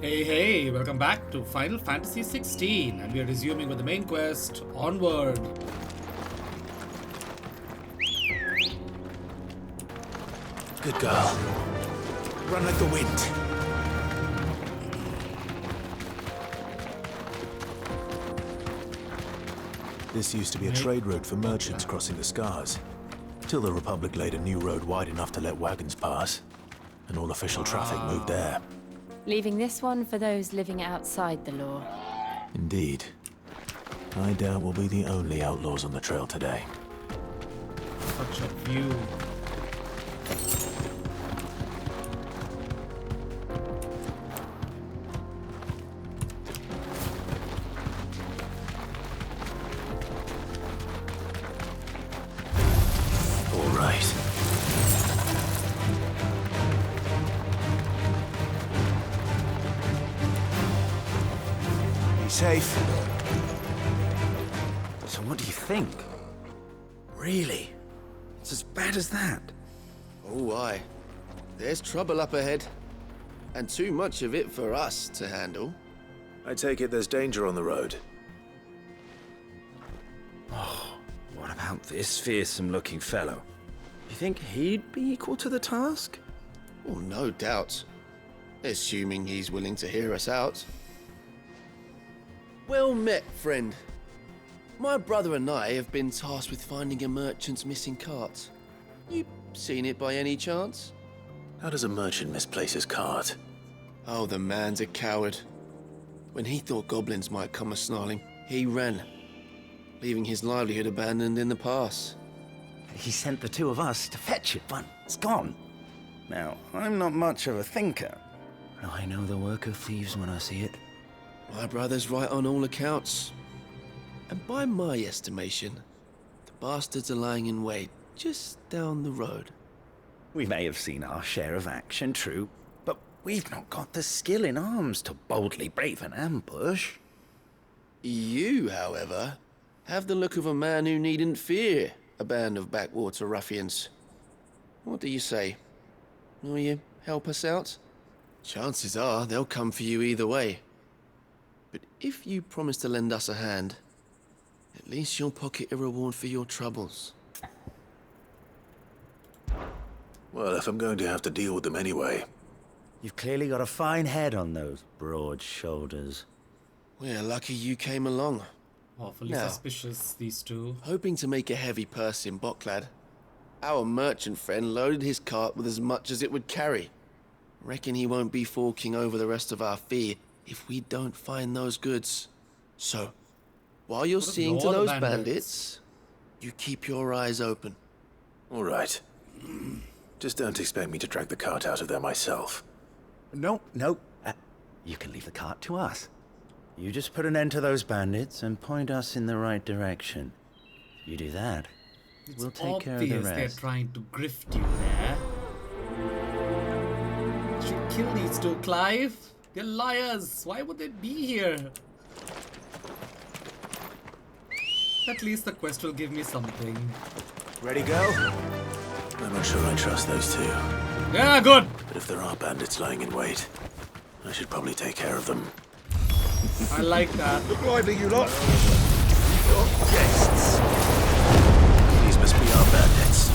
Hey, welcome back to Final Fantasy XVI, and we are resuming with the main quest, Onward. Good girl. Run like the wind. This used to be a trade route for merchants crossing the Scars, till the Republic laid a new road wide enough to let wagons pass, and all official traffic moved there. Leaving this one for those living outside the law. Indeed. I doubt we'll be the only outlaws on the trail today. Such a view. All right. Be safe. So what do you think? Really? It's as bad as that? Oh, aye. There's trouble up ahead. And too much of it for us to handle. I take it there's danger on the road. What about this fearsome-looking fellow? You think he'd be equal to the task? Oh, no doubt. Assuming he's willing to hear us out. Well met, friend. My brother and I have been tasked with finding a merchant's missing cart. You seen it by any chance? How does a merchant misplace his cart? Oh, the man's a coward. When he thought goblins might come a-snarling, he ran, leaving his livelihood abandoned in the pass. He sent the two of us to fetch it, but it's gone. Now, I'm not much of a thinker. I know the work of thieves when I see it. My brother's right on all accounts. And by my estimation, the bastards are lying in wait just down the road. We may have seen our share of action, true, but we've not got the skill in arms to boldly brave an ambush. You, however, have the look of a man who needn't fear a band of backwater ruffians. What do you say? Will you help us out? Chances are they'll come for you either way. But if you promise to lend us a hand, at least you'll pocket a reward for your troubles. Well, if I'm going to have to deal with them anyway. You've clearly got a fine head on those broad shoulders. We're lucky you came along. Awfully Now. suspicious, these two. Hoping to make a heavy purse in Boklad, our merchant friend loaded his cart with as much as it would carry. Reckon he won't be forking over the rest of our fee if we don't find those goods. So, while you're What of seeing to all the those bandits? bandits, you keep your eyes open. All right. Just don't expect me to drag the cart out of there myself. No. You can leave the cart to us. You just put an end to those bandits and point us in the right direction. You do that, It's we'll take care of the obvious they're rest. trying to grift you there. You should kill these two, Clive. They're liars. Why would they be here? At least the quest will give me something. Ready, go? I'm not sure I trust those two. Yeah, good. But if there are bandits lying in wait, I should probably take care of them. I like that. Look lively, you lot! Your guests! These must be our bandits.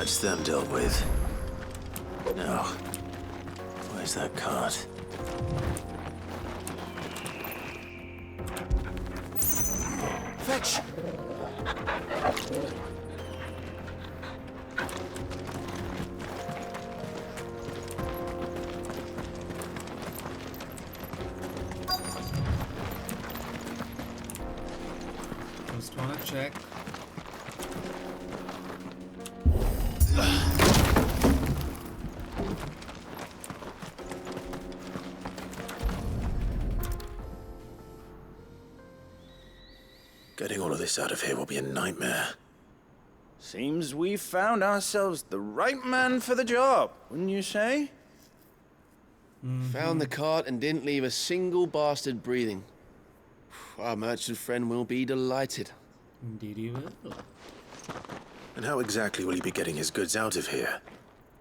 That's them dealt with. Now, where's that cart? Fetch! Just wanna check. Getting all of this out of here will be a nightmare. Seems we found ourselves the right man for the job, wouldn't you say? Found the cart and didn't leave a single bastard breathing. Our merchant friend will be delighted. Indeed he will. And how exactly will he be getting his goods out of here?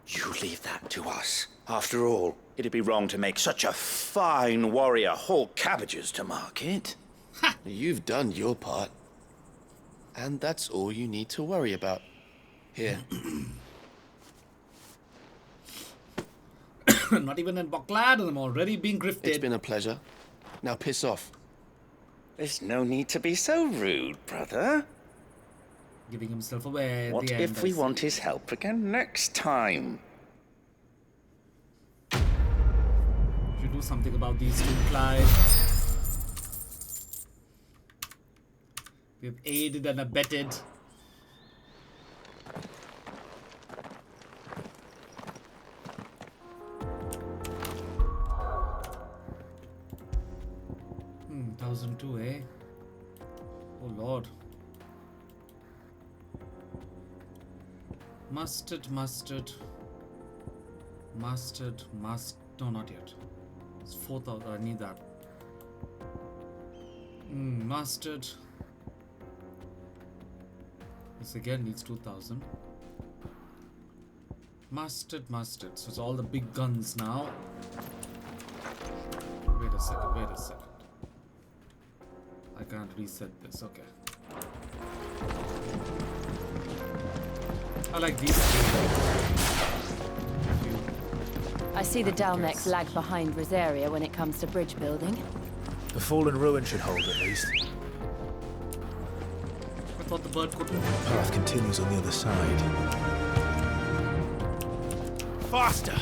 You leave that to us. After all, it'd be wrong to make such a fine warrior haul cabbages to market. You've done your part. And that's all you need to worry about. Here. Not even in Bucklad and I'm already being grifted. It's been a pleasure. Now piss off. There's no need to be so rude, brother. Giving himself away at What the end. if we want his help again next time? You should do something about these two, Clyde. We've aided and abetted. Hmm, 1002, eh? Oh lord. Mustard. No, not yet. It's 4,000. I need that. Mustard. This again needs 2,000. Mustard. So it's all the big guns now. Wait a second. I can't reset this. Okay. I like these two. I see the Dalmex lag behind Rosaria when it comes to bridge building. The fallen ruin should hold at least. I thought the bird could. Path continues on the other side. Faster!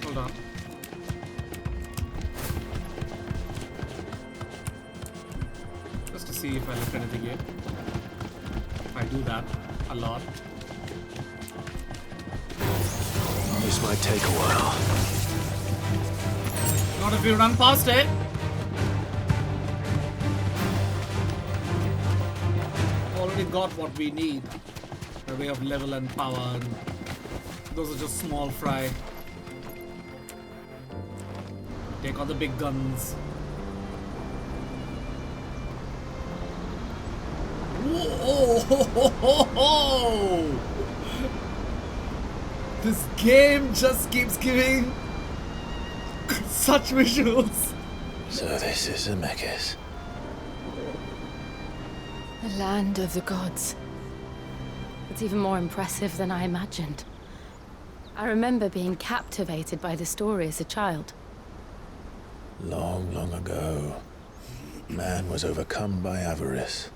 Hold on. Just to see if I left anything here. I do that a lot. This might take a while. Not if you run past it. Already got what we need. By way of level and power. And those are just small fry. Take on the big guns. Whoa! This game just keeps giving such visuals. So this is Zemeckis. The land of the gods. It's even more impressive than I imagined. I remember being captivated by the story as a child. Long, long ago, man was overcome by avarice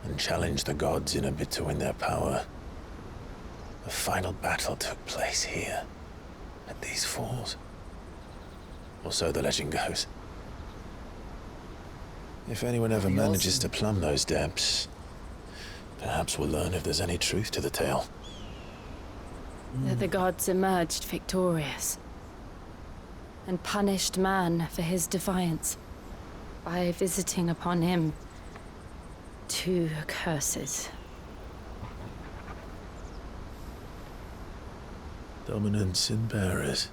and challenged the gods in a bid to win their power. The final battle took place here, at these falls. Or so the legend goes. If anyone ever manages to plumb those depths, perhaps we'll learn if there's any truth to the tale. That the gods emerged victorious and punished man for his defiance by visiting upon him 2 curses. Dominance and bearers.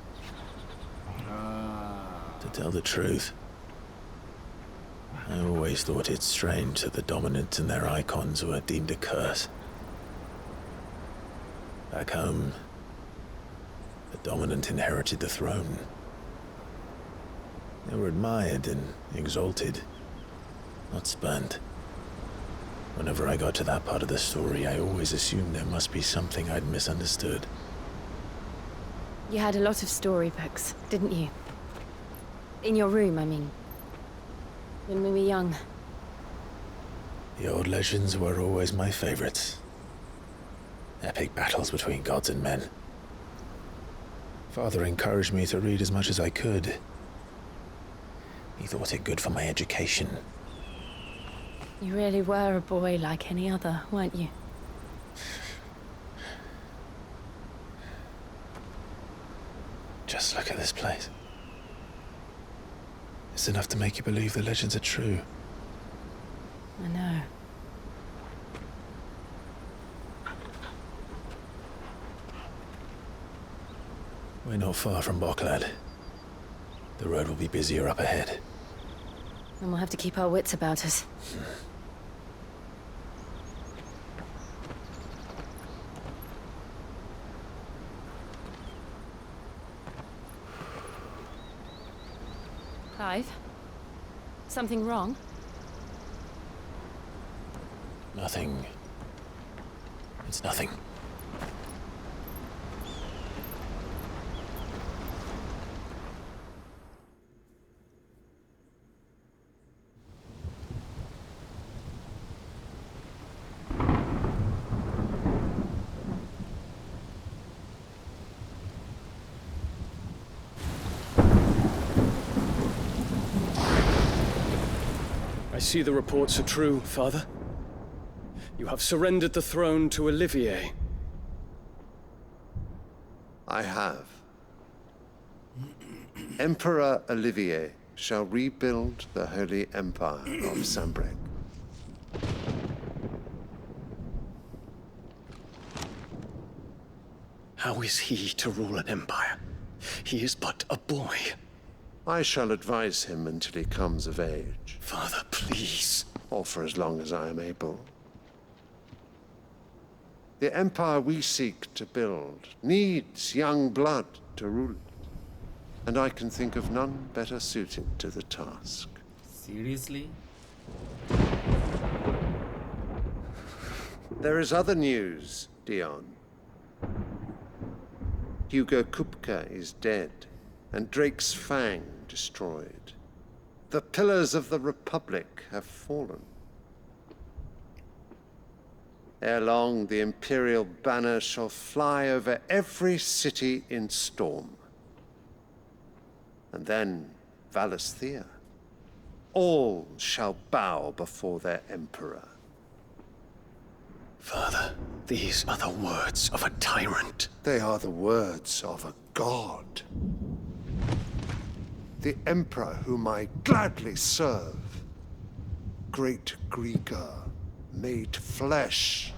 To tell the truth, I always thought it strange that the dominant and their icons were deemed a curse. Back home, the dominant inherited the throne. They were admired and exalted, not spurned. Whenever I got to that part of the story, I always assumed there must be something I'd misunderstood. You had a lot of storybooks, didn't you? In your room, I mean. When we were young. The old legends were always my favorites. Epic battles between gods and men. Father encouraged me to read as much as I could. He thought it good for my education. You really were a boy like any other, weren't you? Just look at this place. It's enough to make you believe the legends are true. I know. We're not far from Boklad. The road will be busier up ahead. And we'll have to keep our wits about us. Clive? Something wrong? Nothing. It's nothing. I see the reports are true, Father. You have surrendered the throne to Olivier. I have. Emperor Olivier shall rebuild the Holy Empire of Sanbreque. How is he to rule an empire? He is but a boy. I shall advise him until he comes of age, Father, please. or for as long as I am able. The empire we seek to build needs young blood to rule it, and I can think of none better suited to the task. Seriously? There is other news, Dion. Hugo Kupka is dead, and Drake's Fang destroyed. The pillars of the Republic have fallen. Ere long, the Imperial banner shall fly over every city in Storm. And then Valisthea. All shall bow before their Emperor. Father, these are the words of a tyrant. They are the words of a god. The Emperor whom I gladly serve. Great Greeker, made flesh.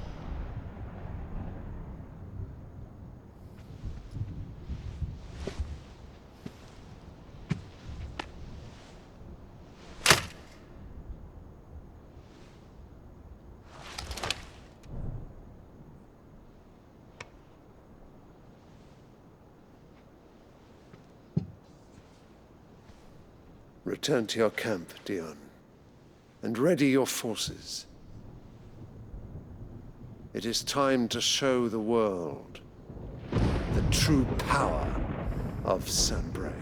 Return to your camp, Dion, and ready your forces. It is time to show the world the true power of Sanbreque.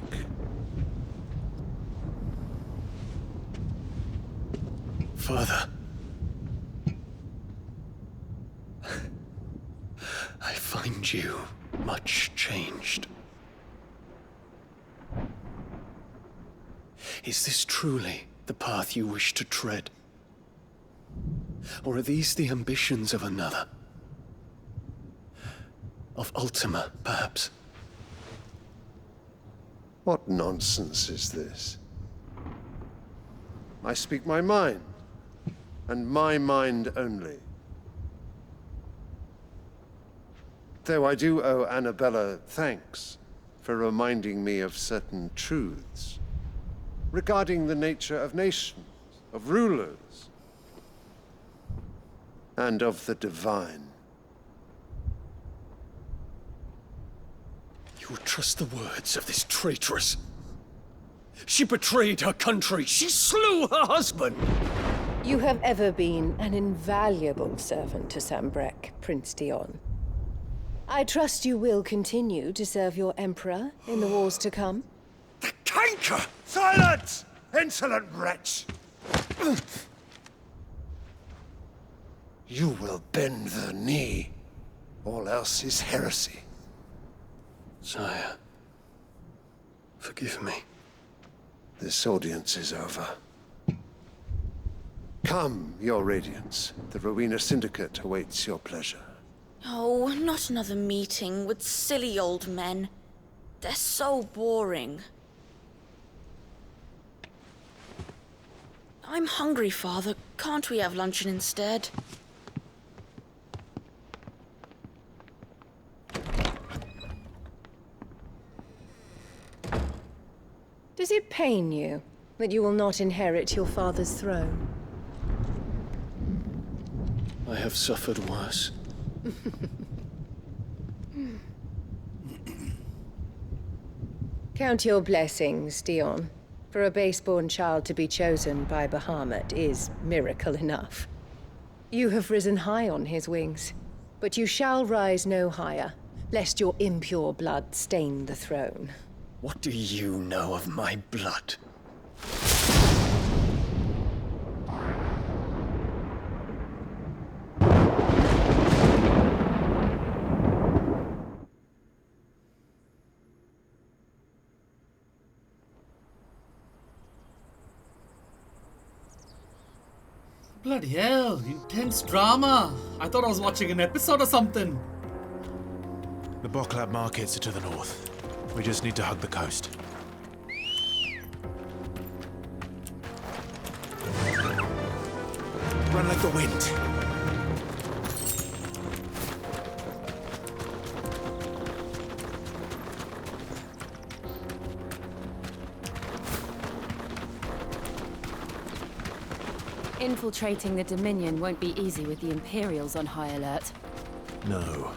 Father. I find you much changed. Is this truly the path you wish to tread? Or are these the ambitions of another? Of Ultima, perhaps? What nonsense is this? I speak my mind, and my mind only. Though I do owe Annabella thanks for reminding me of certain truths regarding the nature of nations, of rulers, and of the divine. You would trust the words of this traitress? She betrayed her country. She slew her husband. You have ever been an invaluable servant to Sambrek, Prince Dion. I trust you will continue to serve your Emperor in the wars to come. The canker! Silence! Insolent wretch! You will bend the knee. All else is heresy. Sire, forgive me. This audience is over. Come, your Radiance. The Rowena Syndicate awaits your pleasure. Oh, not another meeting with silly old men. They're so boring. I'm hungry, Father. Can't we have luncheon instead? Does it pain you that you will not inherit your father's throne? I have suffered worse. Count your blessings, Dion. For a base-born child to be chosen by Bahamut is miracle enough. You have risen high on his wings, but you shall rise no higher, lest your impure blood stain the throne. What do you know of my blood? Bloody hell, intense drama. I thought I was watching an episode or something. The Boklab markets are to the north. We just need to hug the coast. Run like the wind. Infiltrating the Dominion won't be easy with the Imperials on high alert. No.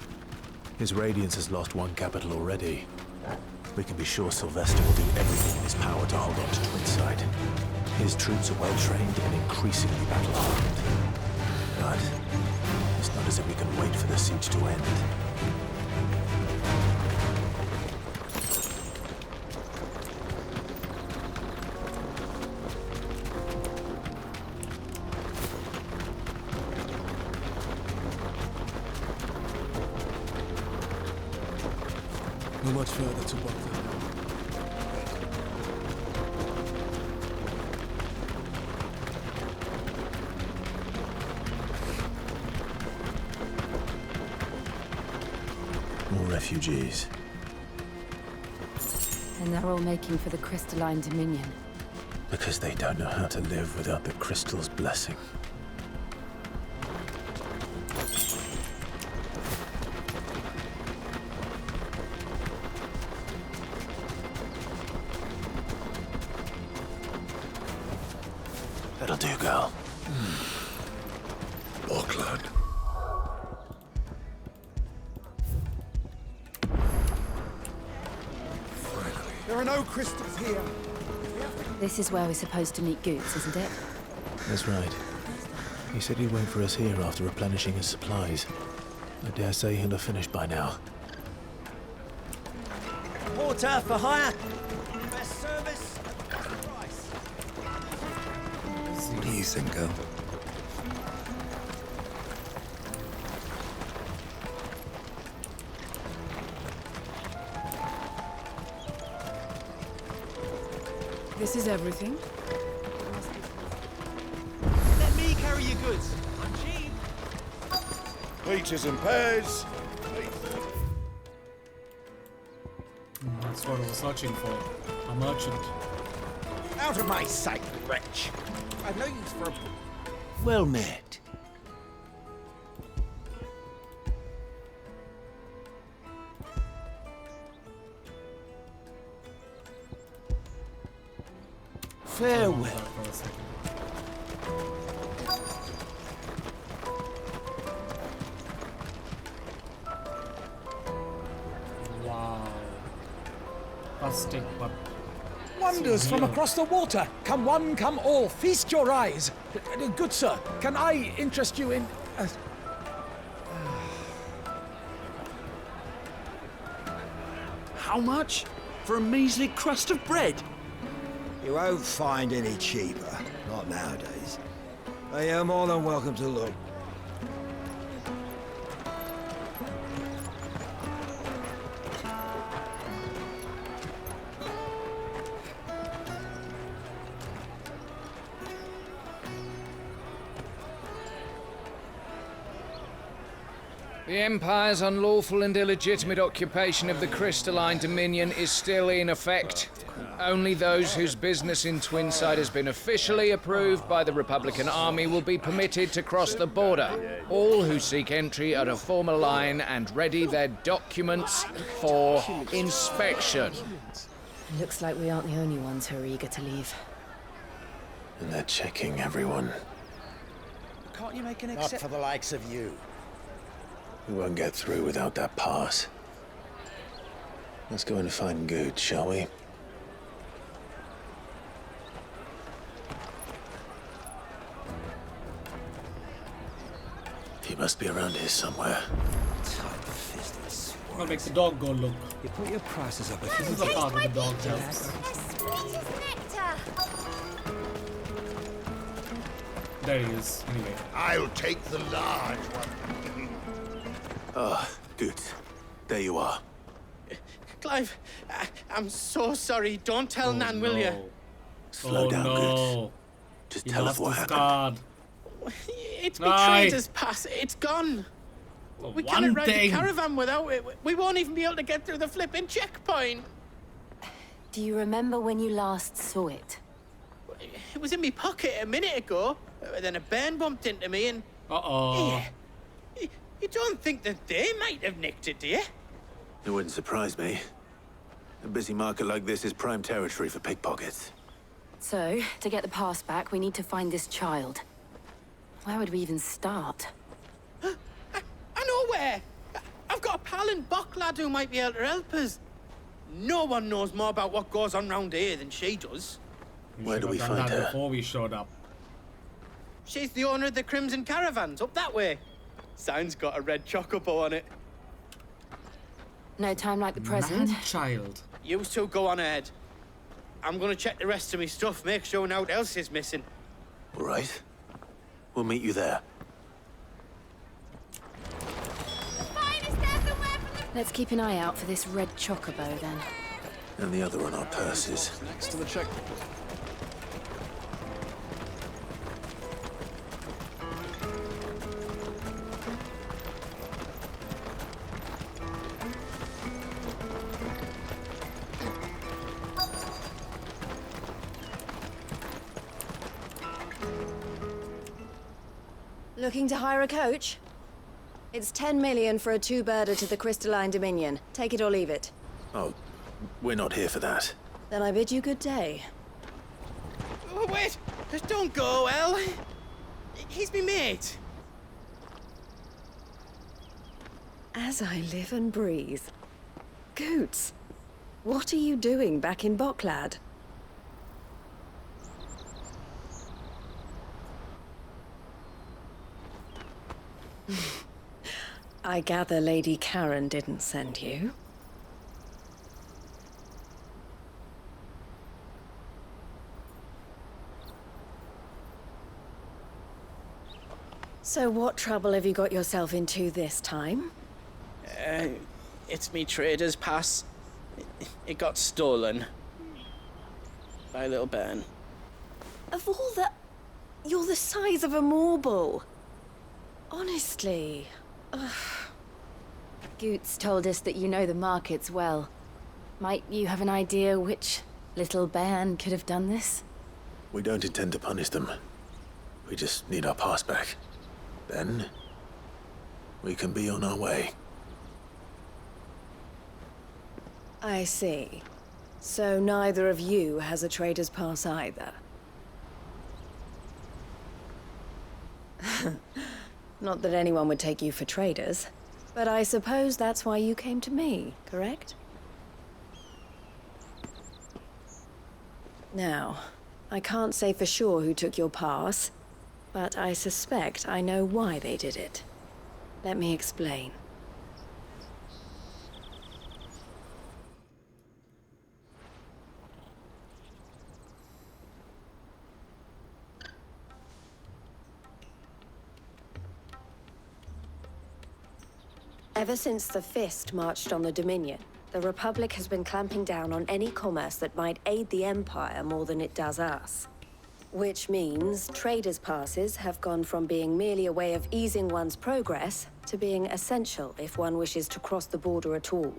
His Radiance has lost one capital already. We can be sure Sylvester will do everything in his power to hold on to Twinside. His troops are well-trained and increasingly battle-hardened. But it's not as if we can wait for the siege to end. How much further to Bogdan? More refugees. And they're all making for the Crystalline Dominion. Because they don't know how to live without the crystal's blessing. That'll do, girl. Auckland. There are no crystals here. This is where we're supposed to meet Goots, isn't it? That's right. He said he'd wait for us here after replenishing his supplies. I dare say he'll have finished by now. Porter for hire. Best service, best price. What do you think, girl? This is everything? Let me carry your goods. I'm cheap. Peaches and pears. That's what I was searching for. A merchant. Out of my sight, wretch. I've no use for a... Well met. Farewell. For a second. Wow. Rustic but Wonders from across the water. Come one, come all, feast your eyes. Good sir, can I interest you in... How much? For a measly crust of bread? You won't find any cheaper. Not nowadays. But you're more than welcome to look. The Empire's unlawful and illegitimate occupation of the Crystalline Dominion is still in effect. Only those whose business in Twinside has been officially approved by the Republican Army will be permitted to cross the border. All who seek entry are to form a line and ready their documents for inspection. Looks like we aren't the only ones who are eager to leave. And they're checking everyone. Can't you make an Not for the likes of you. We won't get through without that pass. Let's go and find Good, shall we? He must be around here somewhere. I'll make the dog go look. You put your prices up This is the part of the dog joke. There he is, anyway. I'll take the large one. Ah, Good. There you are. Clive, I'm so sorry. Don't tell Nan, will you? Slow down, Good. Just He tell us lost what his happened. card. It's No. betrayed us pass. It's gone. For We one cannot ride the thing. caravan without it. We won't even be able to get through the flipping checkpoint. Do you remember when you last saw it? It was in my pocket a minute ago. Then a bairn bumped into me and... Uh-oh. Yeah. You don't think that they might have nicked it, do you? It wouldn't surprise me. A busy market like this is prime territory for pickpockets. So, to get the pass back, we need to find this child. Where would we even start? I know where. I've got a pal in Bocklad who might be able to help us. No one knows more about what goes on round here than she does. Where do we Should've done find that her? Before we showed up. She's the owner of the Crimson Caravans, up that way. Sign's got a red chocobo on it. No time like the present. Man-child. You two go on ahead. I'm gonna check the rest of my stuff, make sure naught else is missing. All right. We'll meet you there. Let's keep an eye out for this red chocobo, then. And the other on our purses. Next to the checkpoint. Looking to hire a coach? It's 10 million for a two-birder to the Crystalline Dominion. Take it or leave it. Oh, we're not here for that. Then I bid you good day. Oh, wait! Don't go, El. He's me mate. As I live and breathe. Goots, what are you doing back in Bocklad? I gather Lady Karen didn't send you. So what trouble have you got yourself into this time? It's me trader's pass. It got stolen. By a little bairn. Of all the... You're the size of a marble. Honestly. Ugh. Goots told us that you know the markets well. Might you have an idea which little bairn could have done this? We don't intend to punish them. We just need our pass back. Then, we can be on our way. I see. So neither of you has a trader's pass either. Not that anyone would take you for traders, but I suppose that's why you came to me, correct? Now, I can't say for sure who took your pass, but I suspect I know why they did it. Let me explain. Ever since the Fist marched on the Dominion, the Republic has been clamping down on any commerce that might aid the Empire more than it does us. Which means traders' passes have gone from being merely a way of easing one's progress to being essential if one wishes to cross the border at all.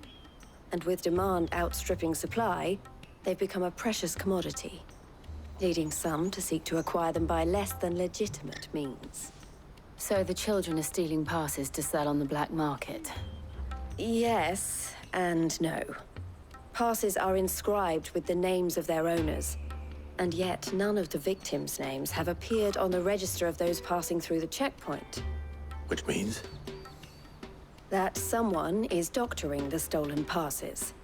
And with demand outstripping supply, they've become a precious commodity, leading some to seek to acquire them by less than legitimate means. So the children are stealing passes to sell on the black market? Yes, and no. Passes are inscribed with the names of their owners, and yet none of the victims' names have appeared on the register of those passing through the checkpoint. Which means? That someone is doctoring the stolen passes.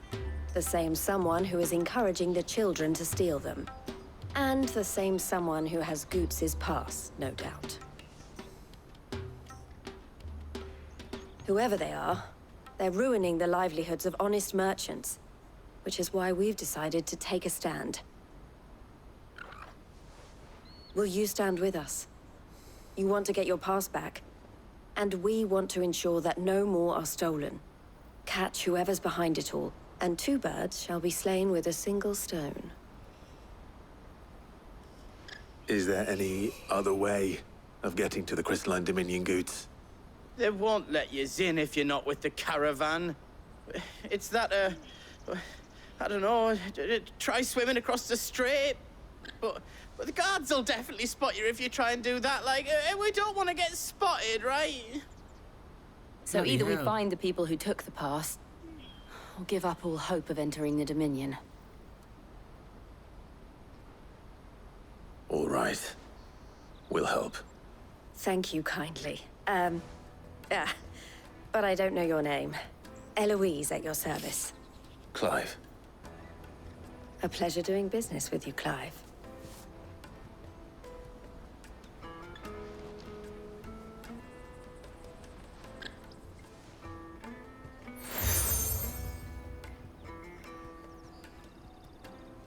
The same someone who is encouraging the children to steal them. And the same someone who has Goots's pass, no doubt. Whoever they are, they're ruining the livelihoods of honest merchants, which is why we've decided to take a stand. Will you stand with us? You want to get your pass back, and we want to ensure that no more are stolen. Catch whoever's behind it all, and two birds shall be slain with a single stone. Is there any other way of getting to the Crystalline Dominion Goods? They won't let you in if you're not with the caravan. It's that, I don't know, try swimming across the strait. But the guards will definitely spot you if you try and do that. Like, we don't want to get spotted, right? So either we find the people who took the pass, or give up all hope of entering the Dominion. All right. We'll help. Thank you kindly. But I don't know your name. Eloise at your service. Clive. A pleasure doing business with you, Clive.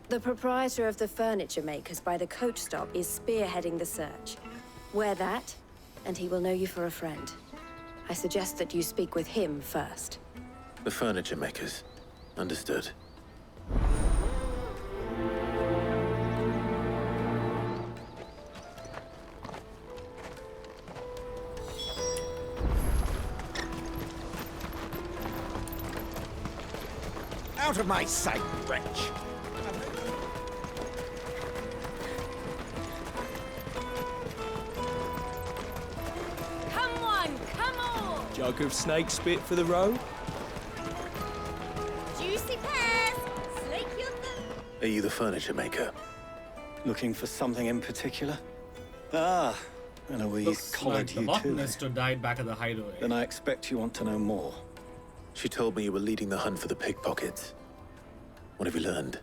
The proprietor of the furniture makers by the coach stop is spearheading the search. Wear that, and he will know you for a friend. I suggest that you speak with him first. The furniture makers. Understood. Out of my sight, wretch! Come on, come on! Jug of snake spit for the road? Juicy pears! Slake your thumb! Are you the furniture maker? Looking for something in particular? Ah, Eloise Looks collared like the you too. botanist who died back at the hideaway. Then I expect you want to know more. She told me you were leading the hunt for the pickpockets. What have you learned?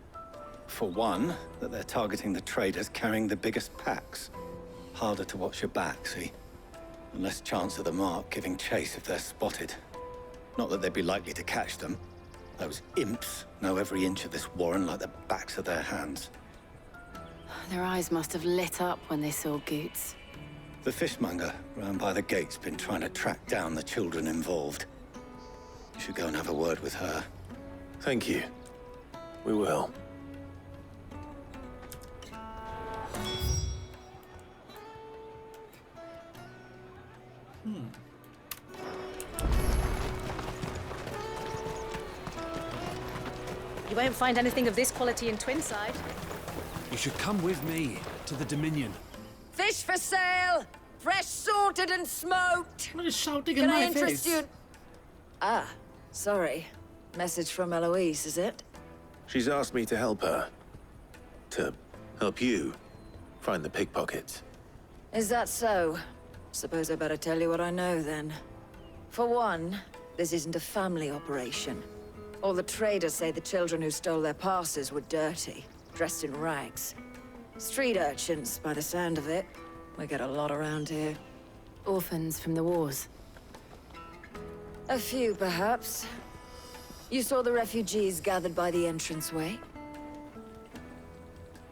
For one, that they're targeting the traders carrying the biggest packs. Harder to watch your back, see? And less chance of the mark giving chase if they're spotted. Not that they'd be likely to catch them. Those imps know every inch of this warren like the backs of their hands. Their eyes must have lit up when they saw Goots. The fishmonger round by the gate's been trying to track down the children involved. You should go and have a word with her. Thank you. We will. You won't find anything of this quality in Twinside. You should come with me to the Dominion. Fish for sale! Fresh sorted and smoked! What is shouting Can in I my interest face? you? Ah, sorry. Message from Eloise, is it? She's asked me to help her. To help you find the pickpockets. Is that so? Suppose I better tell you what I know, then. For one, this isn't a family operation. All the traders say the children who stole their passes were dirty. dressed in rags. Street urchins, by the sound of it. We get a lot around here. Orphans from the wars. A few, perhaps. You saw the refugees gathered by the entranceway?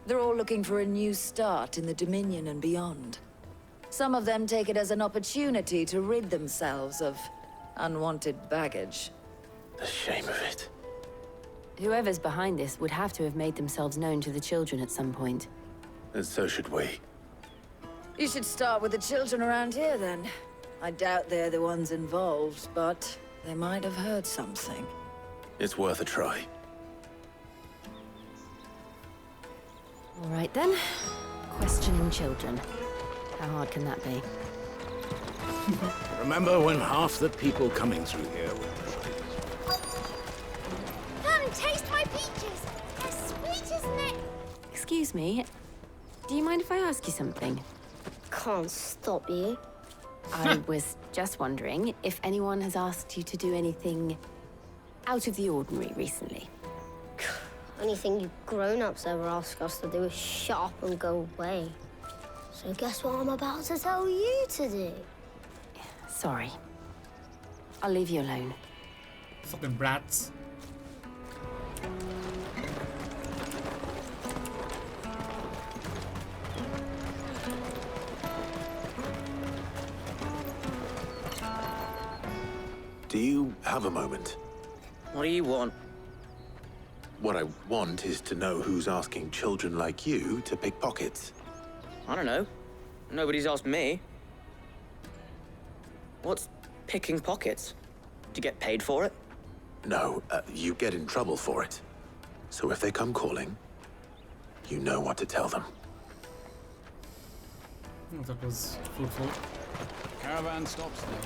They're all looking for a new start in the Dominion and beyond. Some of them take it as an opportunity to rid themselves of unwanted baggage. The shame of it. Whoever's behind this would have to have made themselves known to the children at some point. And so should we. You should start with the children around here, then. I doubt they're the ones involved, but they might have heard something. It's worth a try. All right then. Questioning children. How hard can that be? Remember when half the people coming through here were... Come, taste my peaches! They're sweet, isn't it? Excuse me. Do you mind if I ask you something? Can't stop you. I was just wondering if anyone has asked you to do anything out of the ordinary recently. Anything you grown-ups ever ask us to do is shut up and go away. So guess what I'm about to tell you to do? Sorry. I'll leave you alone. Fucking brats. Do you have a moment? What do you want? What I want is to know who's asking children like you to pick pockets. I don't know. Nobody's asked me. What's picking pockets? Do you get paid for it? No, you get in trouble for it. So if they come calling, you know what to tell them. Oh, that was fruitful. Caravan stops there.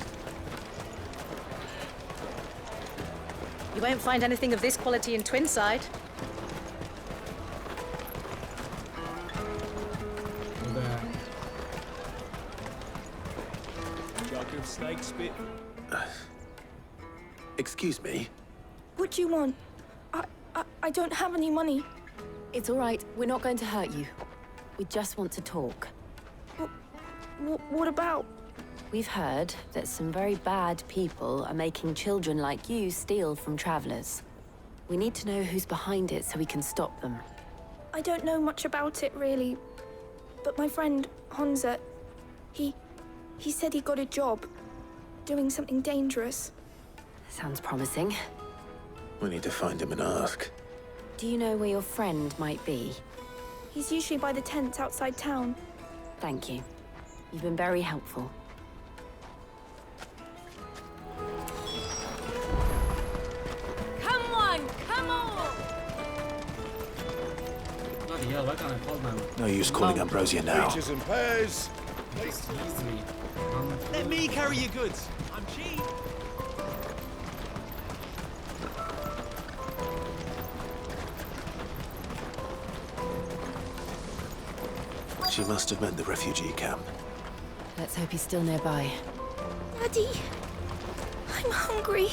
You won't find anything of this quality in Twinside. Jug of snake spit. Excuse me? What do you want? I don't have any money. It's all right. We're not going to hurt you. We just want to talk. What about? We've heard that some very bad people are making children like you steal from travelers. We need to know who's behind it so we can stop them. I don't know much about it, really. But my friend, Hansa, he said he got a job doing something dangerous. Sounds promising. We need to find him and ask. Do you know where your friend might be? He's usually by the tents outside town. Thank you. You've been very helpful. Come on, come on! Bloody hell, why can't I call them? No use calling Ambrosia now. Peaches and pears. Just easily. Let me carry your goods. I'm cheap. She must have meant the refugee camp. Let's hope he's still nearby. Daddy, I'm hungry.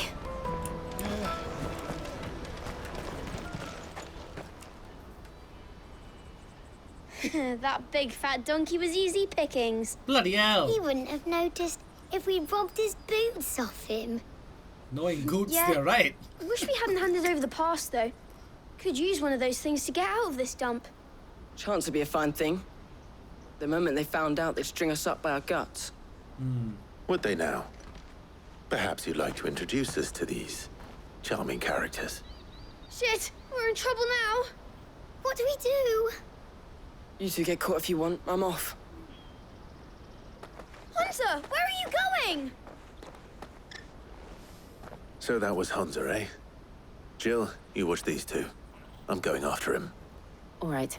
That big fat donkey was easy pickings. Bloody hell. He wouldn't have noticed if we robbed his boots off him. Knowing goods, they're right. I wish we hadn't handed over the pass, though. Could use one of those things to get out of this dump. Chance would be a fine thing. The moment they found out, they'd string us up by our guts. Would they now? Perhaps you'd like to introduce us to these charming characters. Shit, we're in trouble now. What do we do? You two get caught if you want. I'm off. Hunter, where are you going? So that was Hansa, eh? Jill, you watch these two. I'm going after him. All right.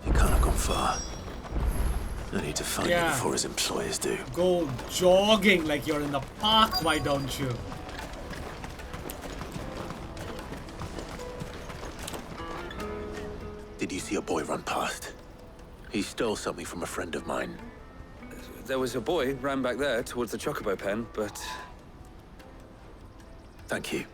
He can't have gone far. I need to find him before his employers do. Go jogging like you're in the park, why don't you? Did you see a boy run past? He stole something from a friend of mine. There was a boy ran back there towards the chocobo pen, but... Thank you.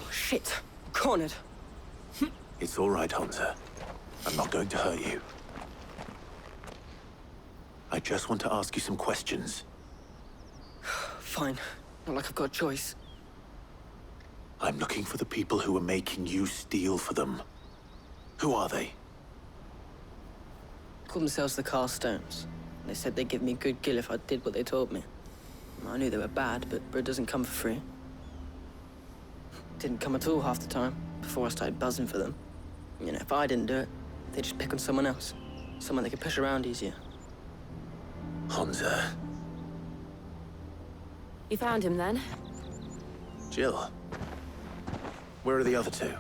Oh, shit. Cornered. It's all right, Hansa. I'm not going to hurt you. I just want to ask you some questions. Fine. Not like I've got a choice. I'm looking for the people who are making you steal for them. Who are they? Called themselves the Carstones. They said they'd give me a good gill if I did what they told me. I knew they were bad, but bread doesn't come for free. Didn't come at all half the time, before I started buzzing for them. You know, if I didn't do it, they'd just pick on someone else. Someone they could push around easier. Hansa. You found him then? Jill. Where are the other two?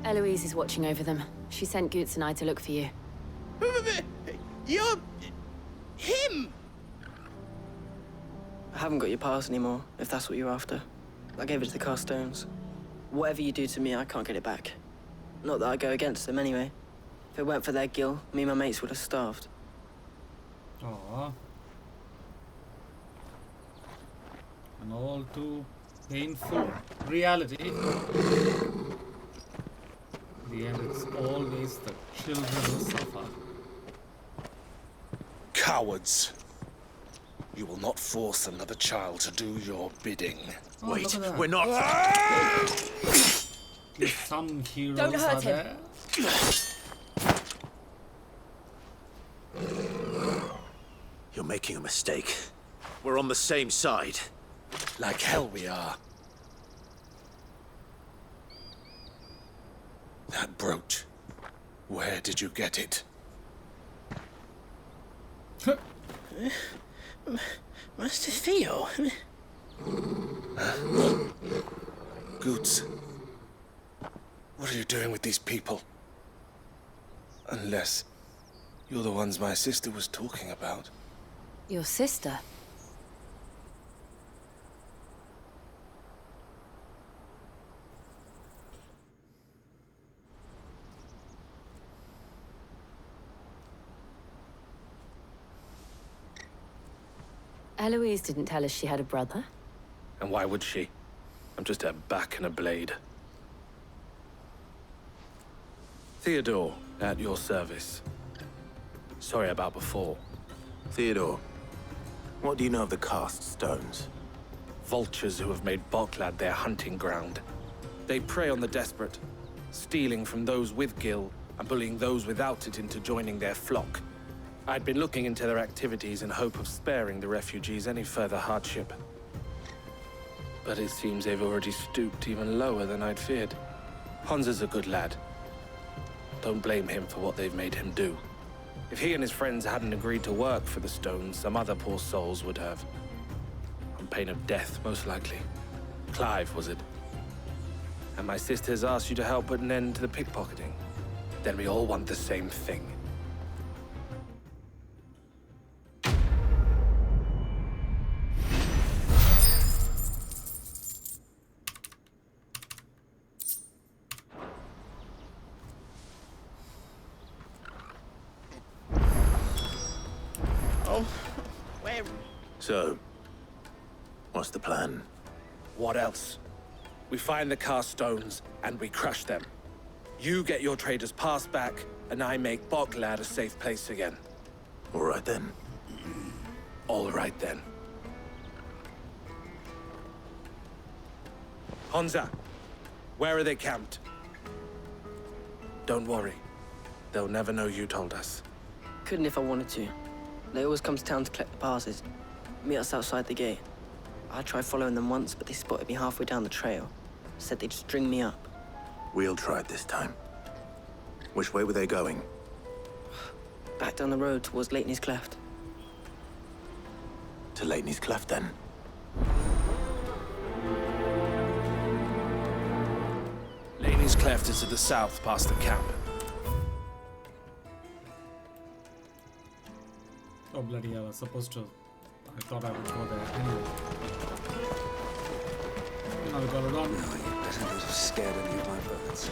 Eloise is watching over them. She sent Goots and I to look for you. You're... him! I haven't got your pass anymore, if that's what you're after. I gave it to the Carstones. Whatever you do to me, I can't get it back. Not that I go against them anyway. If it weren't for their gill, me and my mates would have starved. Aww. An all too painful reality. In the end, it's always the children who suffer. Cowards! You will not force another child to do your bidding. Oh, wait, we're not. Some heroes Don't hurt are him. there. You're making a mistake. We're on the same side. Like hell we are. That brooch. Where did you get it? Master Theo. Goots. What are you doing with these people? Unless you're the ones my sister was talking about. Your sister? Eloise didn't tell us she had a brother. And why would she? I'm just her back and a blade. Theodore, at your service. Sorry about before. Theodore, what do you know of the cast stones? Vultures who have made Boklad their hunting ground. They prey on the desperate, stealing from those with gil and bullying those without it into joining their flock. I'd been looking into their activities in hope of sparing the refugees any further hardship. But it seems they've already stooped even lower than I'd feared. Hansa's a good lad. Don't blame him for what they've made him do. If he and his friends hadn't agreed to work for the stones, some other poor souls would have. On pain of death, most likely. Clive, was it? And my sisters asked you to help put an end to the pickpocketing. Then we all want the same thing. So, what's the plan? What else? We find the cast stones, and we crush them. You get your trader's pass back, and I make Boklad a safe place again. All right then. All right then. Hansa, where are they camped? Don't worry. They'll never know you told us. Couldn't if I wanted to. They always come to town to collect the passes. Meet us outside the gate. I tried following them once, but they spotted me halfway down the trail. Said they'd string me up. We'll try it this time. Which way were they going? Back down the road towards Leighton's Cleft. To Leighton's Cleft, then? Leighton's Cleft is to the south, past the camp. Oh bloody hell, I was supposed to... I thought I would go there anyway. Now we got it on. No, you better not have scared any of my birds.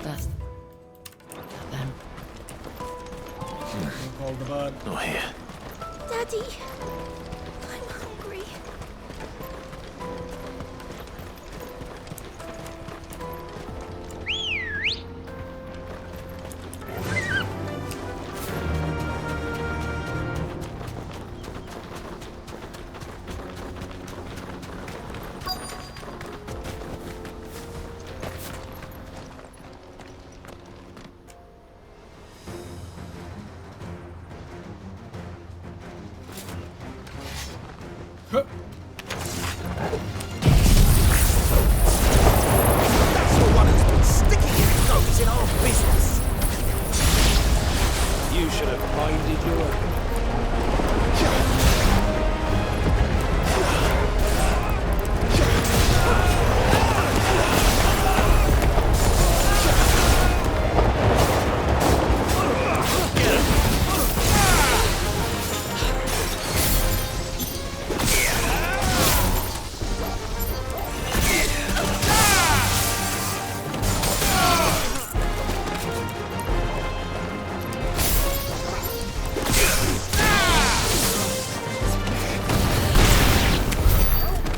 That's them. Call the bird. Not here. Daddy, I'm hungry. Huh. That's the one who's been sticking his nose in our business. You should have minded your...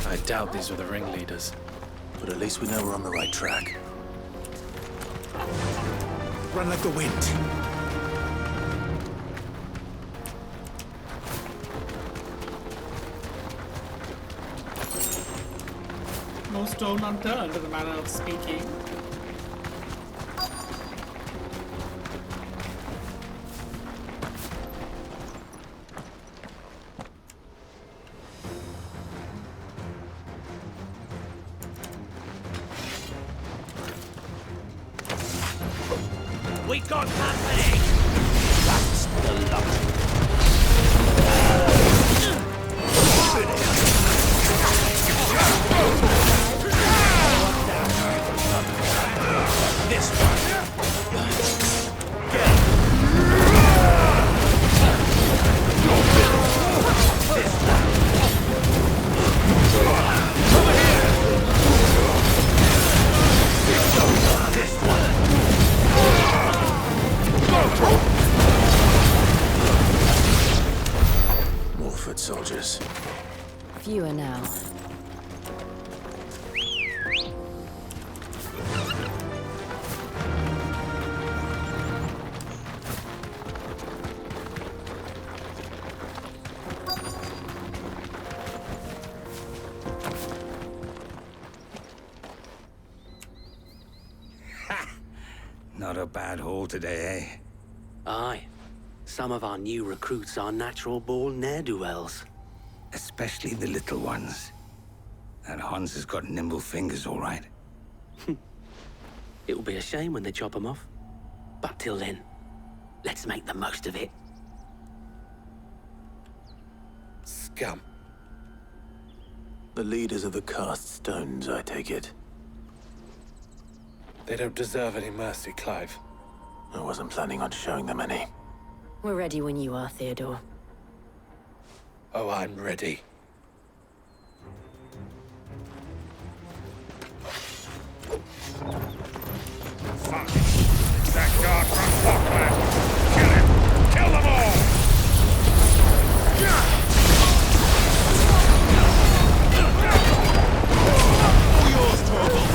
I doubt these were the ringleaders. But at least we know we're on the right track. Run like the wind. No stone unturned, in the manner of speaking. We got company! That's the luck. This one. Get More foot soldiers. Fewer now. Not a bad haul today, eh? Aye. Some of our new recruits are natural-born ne'er-do-wells. Especially the little ones. That Hans has got nimble fingers, all right. It'll be a shame when they chop them off. But till then, let's make the most of it. Scum. The leaders of the cast stones, I take it. They don't deserve any mercy, Clive. I wasn't planning on showing them any. We're ready when you are, Theodore. Oh, I'm ready. Fuck. It's that guard from Falkland. Kill him. Kill them all. All yours, Torvald.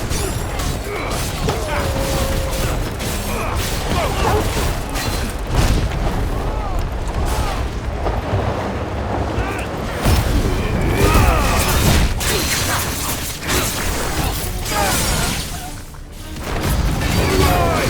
Right.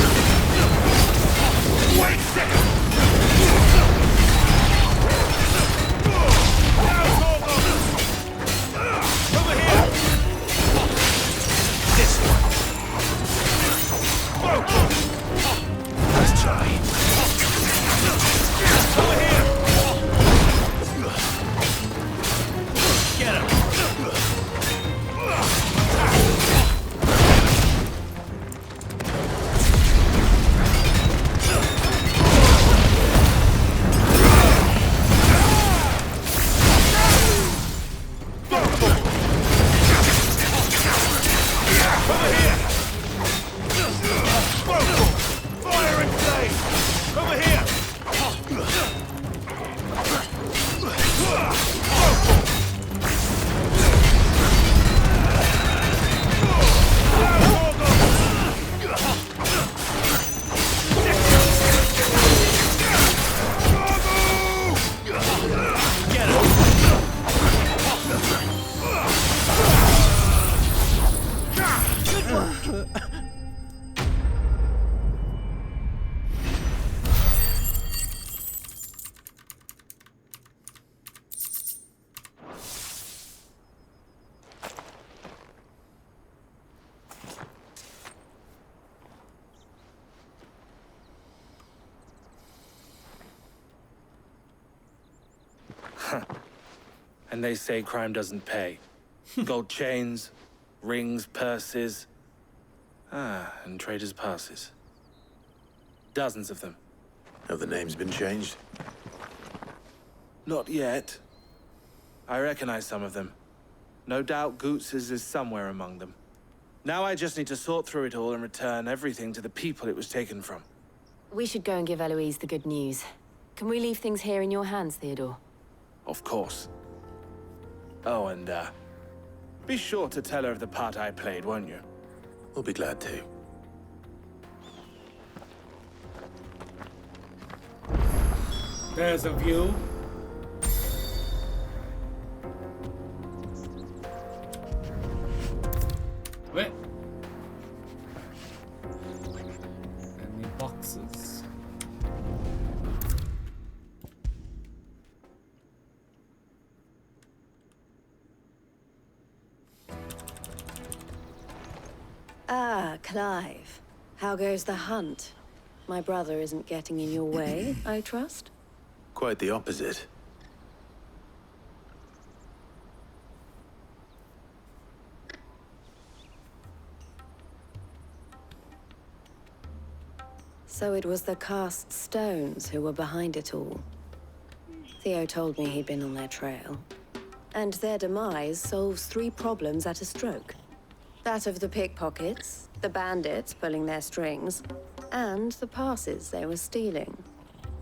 And they say crime doesn't pay. Gold chains, rings, purses. And traders' passes. Dozens of them. Have the names been changed? Not yet. I recognize some of them. No doubt Goots's is somewhere among them. Now I just need to sort through it all and return everything to the people it was taken from. We should go and give Eloise the good news. Can we leave things here in your hands, Theodore? Of course. Oh, and, be sure to tell her of the part I played, won't you? We'll be glad to. There's a view. Wait. Any boxes? Ah, Clive. How goes the hunt? My brother isn't getting in your way, I trust? Quite the opposite. So it was the cast stones who were behind it all. Theo told me he'd been on their trail. And their demise solves 3 problems at a stroke. That of the pickpockets, the bandits pulling their strings, and the passes they were stealing.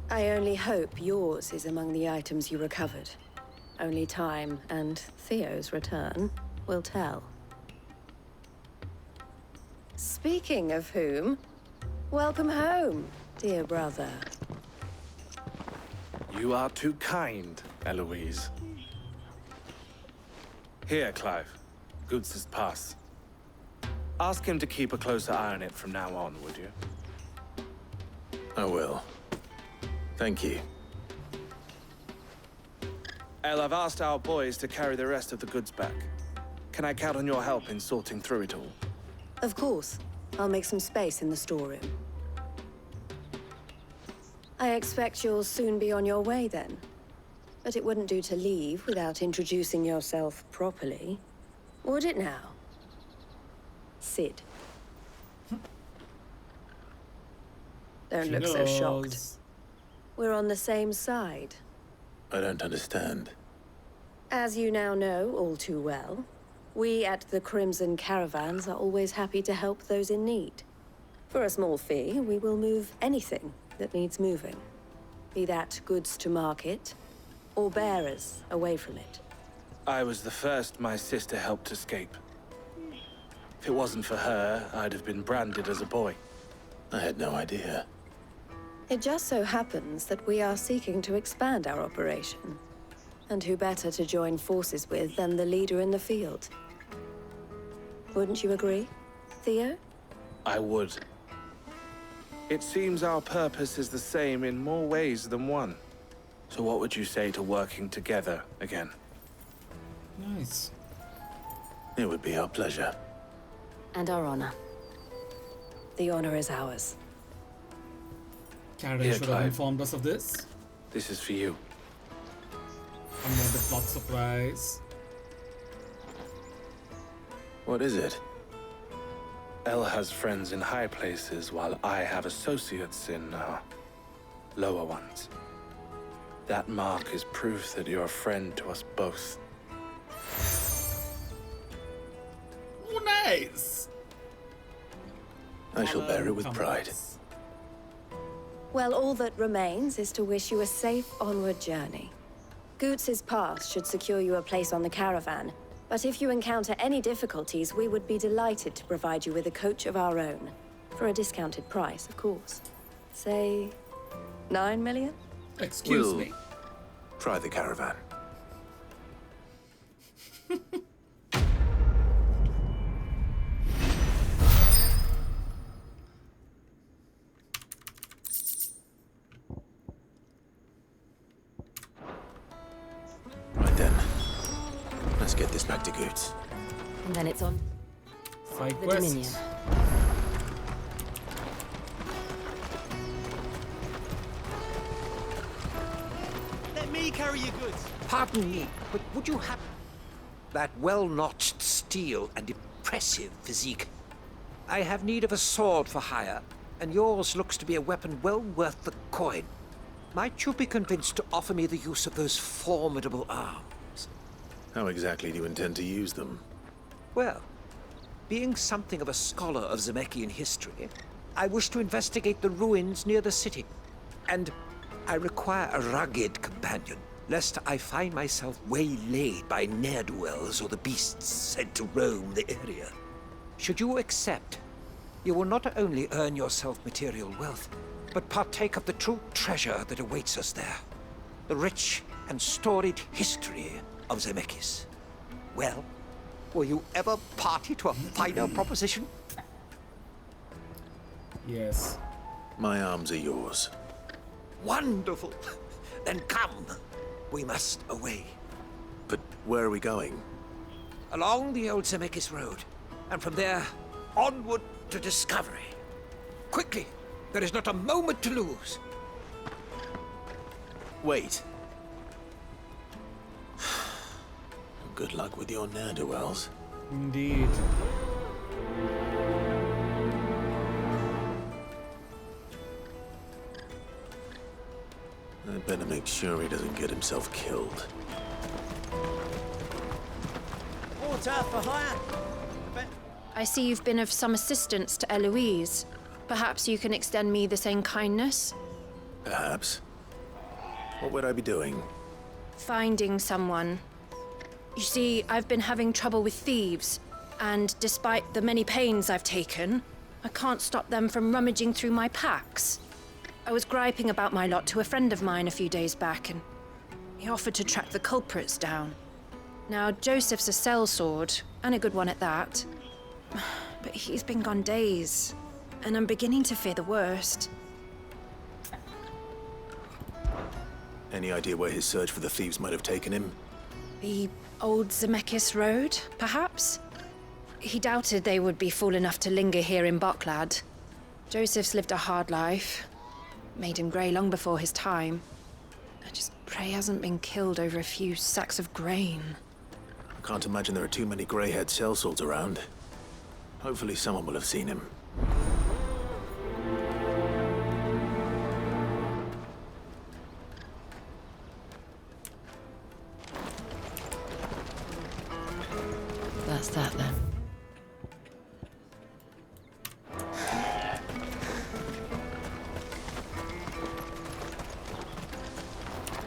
I only hope yours is among the items you recovered. Only time and Theo's return will tell. Speaking of whom, welcome home, dear brother. You are too kind, Eloise. Here, Clive. Goots's pass. Ask him to keep a closer eye on it from now on, would you? I will. Thank you. El, I've asked our boys to carry the rest of the goods back. Can I count on your help in sorting through it all? Of course. I'll make some space in the storeroom. I expect you'll soon be on your way then. But it wouldn't do to leave without introducing yourself properly. Would it now? Sid. Don't look so shocked. We're on the same side. I don't understand. As you now know all too well, we at the Crimson Caravans are always happy to help those in need. For a small fee, we will move anything that needs moving. Be that goods to market, or bearers away from it. I was the first my sister helped escape. If it wasn't for her, I'd have been branded as a boy. I had no idea. It just so happens that we are seeking to expand our operation. And who better to join forces with than the leader in the field? Wouldn't you agree, Theo? I would. It seems our purpose is the same in more ways than one. So what would you say to working together again? Nice. It would be our pleasure. And our honor. The honor is ours. Carradine should have informed us of this. This is for you. Another plot surprise. What is it? El has friends in high places, while I have associates in, lower ones. That mark is proof that you're a friend to us both. Oh, nice! I shall bear it with pride. Well, all that remains is to wish you a safe onward journey. Goots's pass should secure you a place on the caravan, but if you encounter any difficulties, we would be delighted to provide you with a coach of our own. For a discounted price, of course. Say, 9 million? Excuse me. Try the caravan. Right then. Let's get this back to Goots. And then it's on Fight the quests. Dominion. Let me carry your goods. Pardon me, but would you have that well-notched steel and impressive physique? I have need of a sword for hire, and yours looks to be a weapon well worth the coin. Might you be convinced to offer me the use of those formidable arms? How exactly do you intend to use them? Well, being something of a scholar of Zemeckis history, I wish to investigate the ruins near the city. And I require a rugged companion, lest I find myself waylaid by ne'er-do-wells or the beasts sent to roam the area. Should you accept, you will not only earn yourself material wealth, but partake of the true treasure that awaits us there. The rich and storied history of Zemeckis. Well, will you ever party to a finer proposition? Yes. My arms are yours. Wonderful! Then come. We must away. But where are we going? Along the old Zemeckis Road, and from there, onward to discovery. Quickly! There is not a moment to lose. Wait. Good luck with your ne'er-do-wells. Indeed. I'd better make sure he doesn't get himself killed. Water for hire. I see you've been of some assistance to Eloise. Perhaps you can extend me the same kindness? Perhaps. What would I be doing? Finding someone. You see, I've been having trouble with thieves, and despite the many pains I've taken, I can't stop them from rummaging through my packs. I was griping about my lot to a friend of mine a few days back, and he offered to track the culprits down. Now, Joseph's a sellsword, and a good one at that. But he's been gone days, and I'm beginning to fear the worst. Any idea where his search for the thieves might have taken him? The old Zemeckis Road, perhaps? He doubted they would be fool enough to linger here in Boklad. Joseph's lived a hard life. Made him grey long before his time. I just pray he hasn't been killed over a few sacks of grain. I can't imagine there are too many grey-haired sellswords around. Hopefully someone will have seen him. That's that then.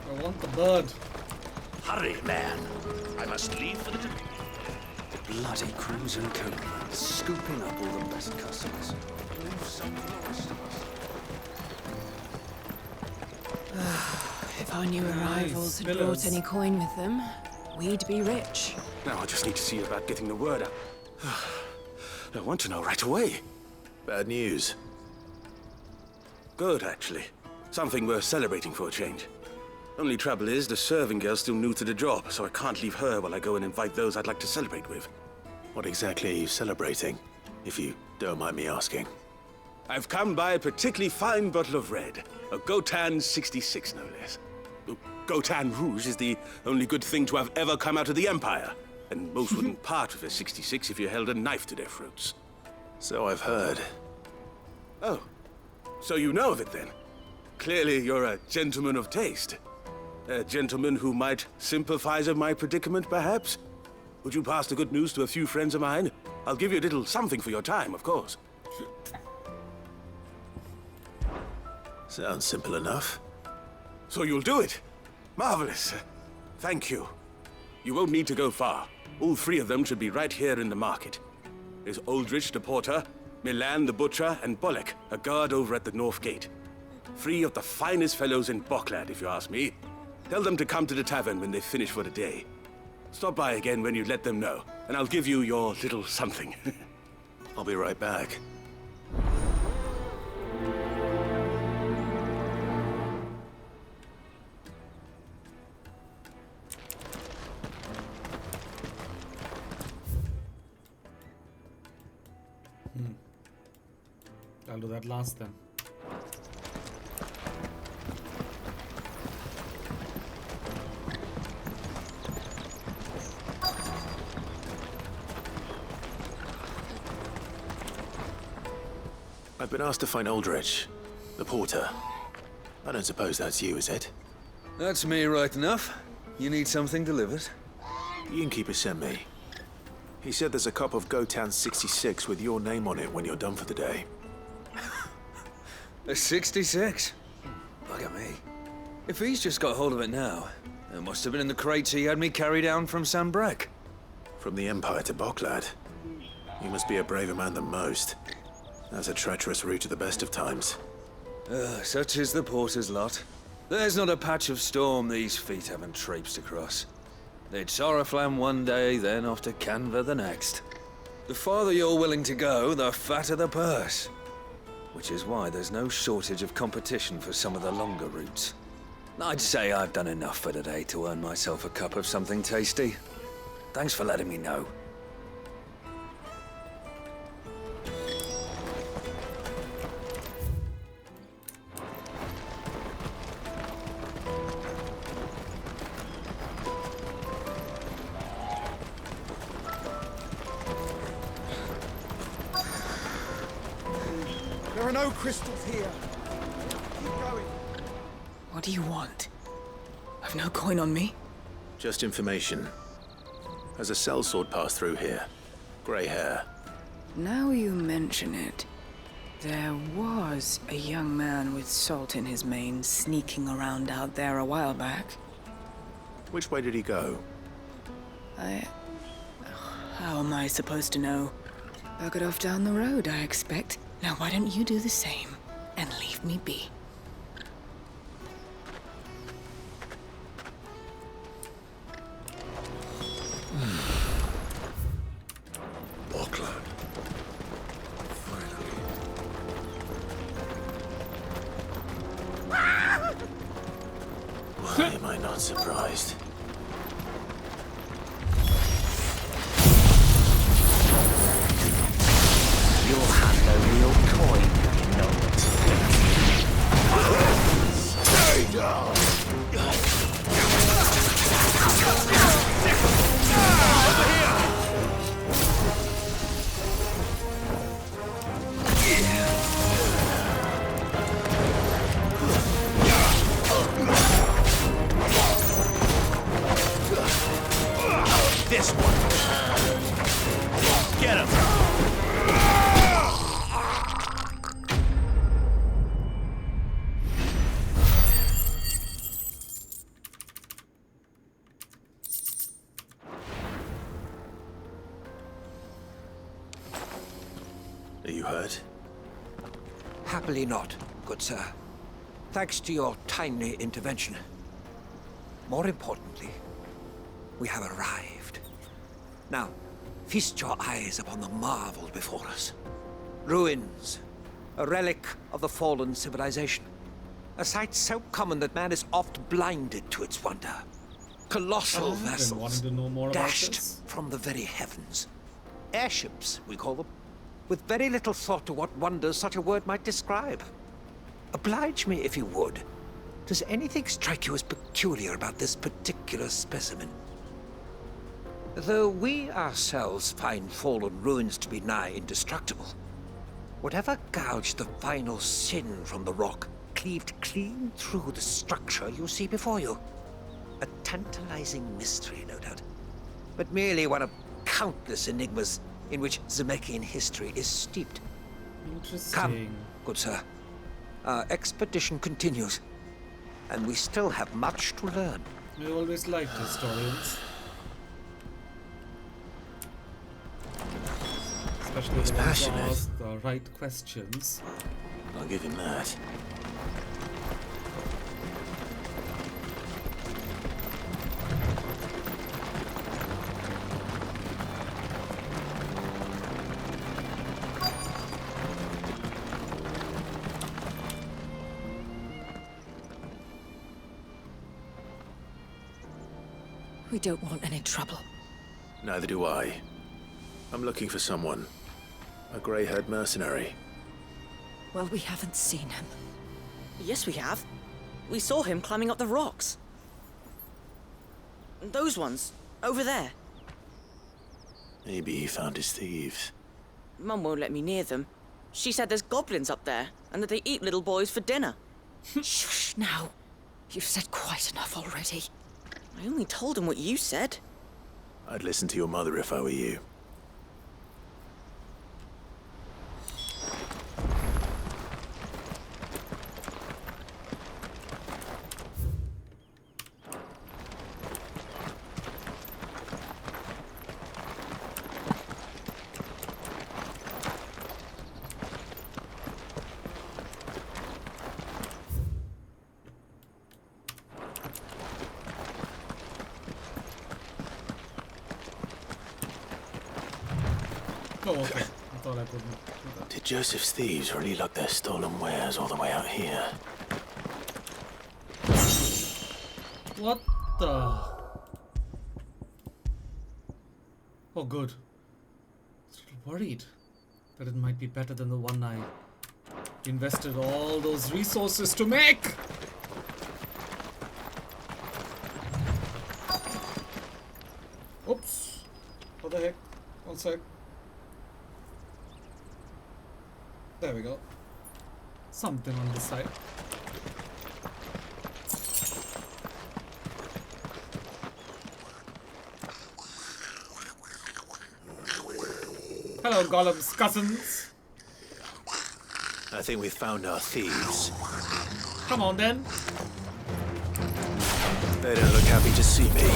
I want the bird. Hurry, man. I must leave for the Dominion. Bloody crews and counterparts, scooping up all the best customers. Leave some of the rest of us. If our new arrivals had brought any coin with them, we'd be rich. Now I just need to see about getting the word out. I want to know right away. Bad news. Good, actually. Something worth celebrating for a change. Only trouble is, the serving girl's still new to the job, so I can't leave her while I go and invite those I'd like to celebrate with. What exactly are you celebrating, if you don't mind me asking? I've come by a particularly fine bottle of red. A Gotan 66, no less. Gotan Rouge is the only good thing to have ever come out of the Empire. And most wouldn't part with a 66 if you held a knife to their throats. So I've heard. Oh, so you know of it then? Clearly you're a gentleman of taste. A gentleman who might sympathize with my predicament, perhaps? Would you pass the good news to a few friends of mine? I'll give you a little something for your time, of course. Sounds simple enough. So you'll do it? Marvelous. Thank you. You won't need to go far. All three of them should be right here in the market. There's Aldrich the porter, Milan the butcher, and Bolek, a guard over at the north gate. Three of the finest fellows in Boklad, if you ask me. Tell them to come to the tavern when they finish for the day. Stop by again when you let them know, and I'll give you your little something. I'll be right back. I'll do that last then. I've been asked to find Aldrich, the porter. I don't suppose that's you, is it? That's me right enough. You need something delivered? The innkeeper sent me. He said there's a cup of Gotan 66 with your name on it when you're done for the day. A 66? Look at me. If he's just got hold of it now, it must have been in the crates he had me carry down from Sanbrek. From the Empire to Boklad. You must be a braver man than most. That's a treacherous route at the best of times. Such is the porter's lot. There's not a patch of storm these feet haven't traipsed across. It's Oriflamme one day, then off to Canva the next. The farther you're willing to go, the fatter the purse. Which is why there's no shortage of competition for some of the longer routes. I'd say I've done enough for today to earn myself a cup of something tasty. Thanks for letting me know. There are no crystals here. Keep going. What do you want? I've no coin on me. Just information. Has a sellsword passed through here? Grey hair. Now you mention it, there was a young man with salt in his mane sneaking around out there a while back. Which way did he go? How am I supposed to know? Buggered off down the road, I expect. Now why don't you do the same and leave me be? Boklad. Why am I not surprised? You'll have a real coin, you know. Stay down! This one. Get him. Are you hurt? Happily not, good sir. Thanks to your timely intervention. More importantly, we have arrived. Now, feast your eyes upon the marvel before us. Ruins, a relic of the fallen civilization. A sight so common that man is oft blinded to its wonder. Colossal vessels, dashed from the very heavens. Airships, we call them, with very little thought to what wonders such a word might describe. Oblige me if you would. Does anything strike you as peculiar about this particular specimen? Though we ourselves find fallen ruins to be nigh indestructible, whatever gouged the final sin from the rock cleaved clean through the structure you see before you. A tantalizing mystery, no doubt, but merely one of countless enigmas in which Zemeckyan history is steeped. Interesting. Come, good sir. Our expedition continues, and we still have much to learn. We always liked historians. Especially He's the ones who passionate. ask the right questions. I'll give him that. We don't want any trouble. Neither do I. I'm looking for someone. A grey-haired mercenary. Well, we haven't seen him. Yes, we have. We saw him climbing up the rocks. Those ones, over there. Maybe he found his thieves. Mum won't let me near them. She said there's goblins up there, and that they eat little boys for dinner. Shush now. You've said quite enough already. I only told him what you said. I'd listen to your mother if I were you. Oh, okay. I thought I couldn't do that. Did Joseph's thieves really lug their stolen wares all the way out here? What the? Oh, good. I was a little worried that it might be better than the one I invested all those resources to make. Oops. What the heck? One sec. There we go. Something on this side. Hello, Golem's cousins. I think we've found our thieves. Come on, then. They don't look happy to see me.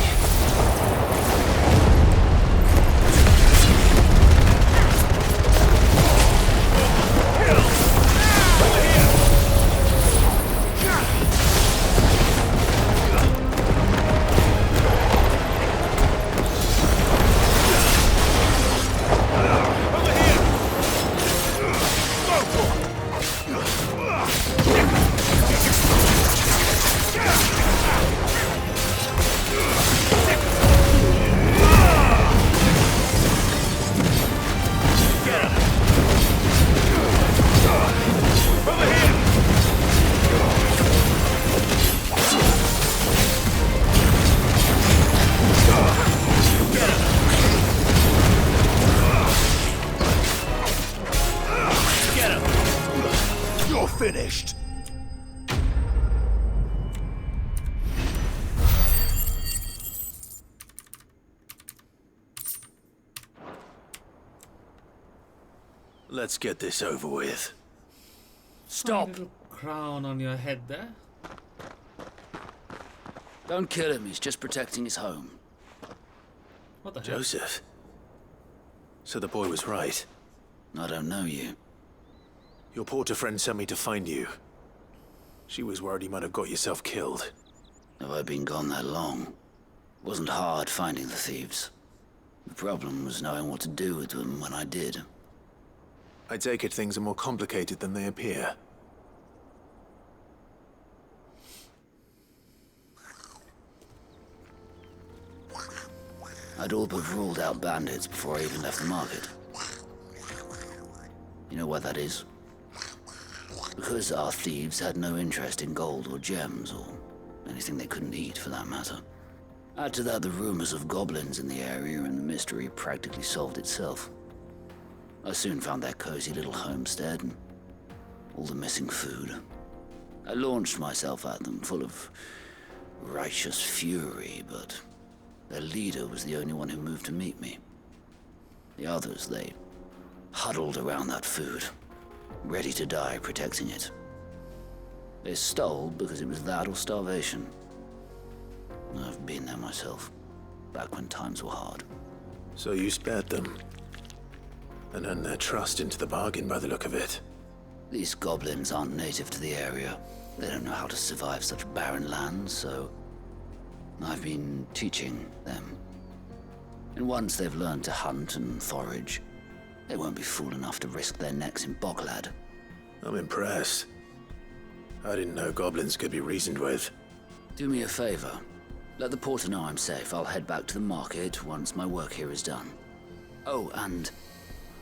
Finished. Let's get this over with. Stop. Little crown on your head there. Don't kill him, he's just protecting his home. What the heck? Joseph. So the boy was right. I don't know you. Your porter friend sent me to find you. She was worried you might have got yourself killed. Have I been gone that long? It wasn't hard finding the thieves. The problem was knowing what to do with them when I did. I take it things are more complicated than they appear. I'd all but ruled out bandits before I even left the market. You know why that is? Because our thieves had no interest in gold or gems, or anything they couldn't eat for that matter. Add to that the rumors of goblins in the area, and the mystery practically solved itself. I soon found their cozy little homestead, and all the missing food. I launched myself at them, full of righteous fury, but their leader was the only one who moved to meet me. The others, they huddled around that food, ready to die protecting it. They stole because it was that or starvation. I've been there myself, back when times were hard. So you spared them, and earned their trust into the bargain by the look of it. These goblins aren't native to the area. They don't know how to survive such barren lands, so I've been teaching them. And once they've learned to hunt and forage, they won't be fool enough to risk their necks in Boglad. I'm impressed. I didn't know goblins could be reasoned with. Do me a favor. Let the porter know I'm safe. I'll head back to the market once my work here is done. Oh, and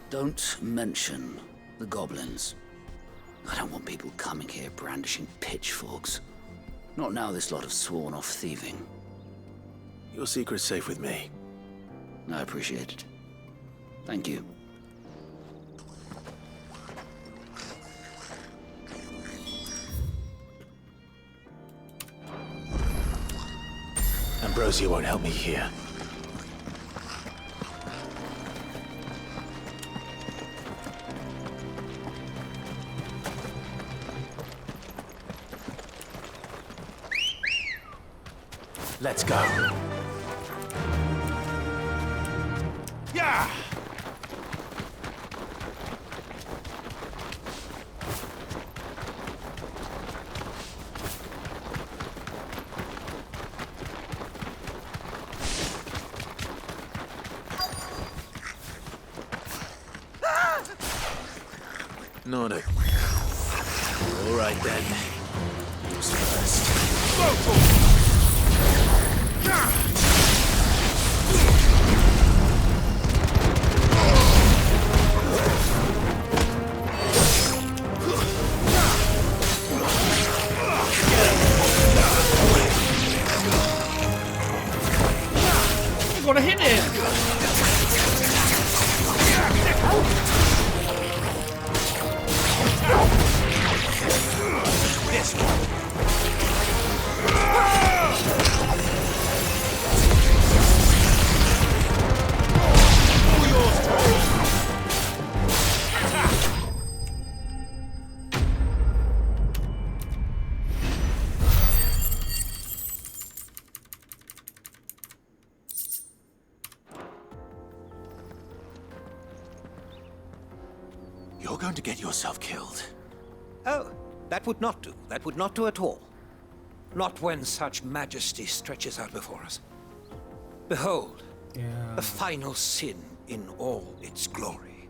don't mention the goblins. I don't want people coming here brandishing pitchforks. Not now this lot have sworn off thieving. Your secret's safe with me. I appreciate it. Thank you. Ambrosia won't help me here. Let's go. Yeah! Not a... All right then. Who's first? You gotta hit it! This one. You're going to get yourself killed. Oh, that would not do. That would not do at all. Not when such majesty stretches out before us. Behold, the final sin in all its glory.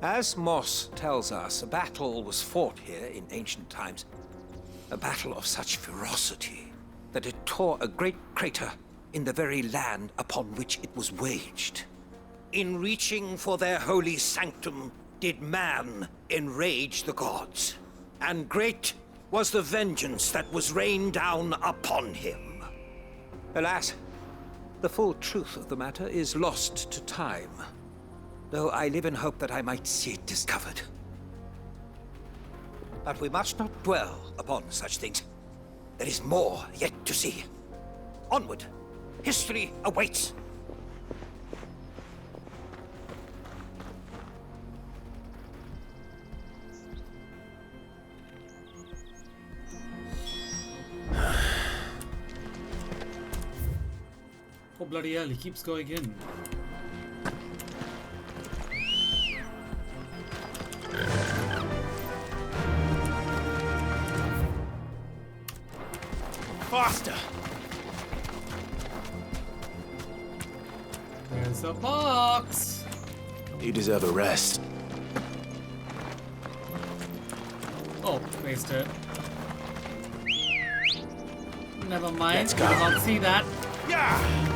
As Moss tells us, a battle was fought here in ancient times. A battle of such ferocity that it tore a great crater in the very land upon which it was waged. In reaching for their holy sanctum, did man enrage the gods, and great was the vengeance that was rained down upon him. Alas, the full truth of the matter is lost to time, though I live in hope that I might see it discovered. But we must not dwell upon such things. There is more yet to see. Onward! History awaits! Oh bloody hell, he keeps going in. Faster! There's a box! You deserve a rest. Oh, wasted. Never mind, Let's go. You can't see that. Yeah!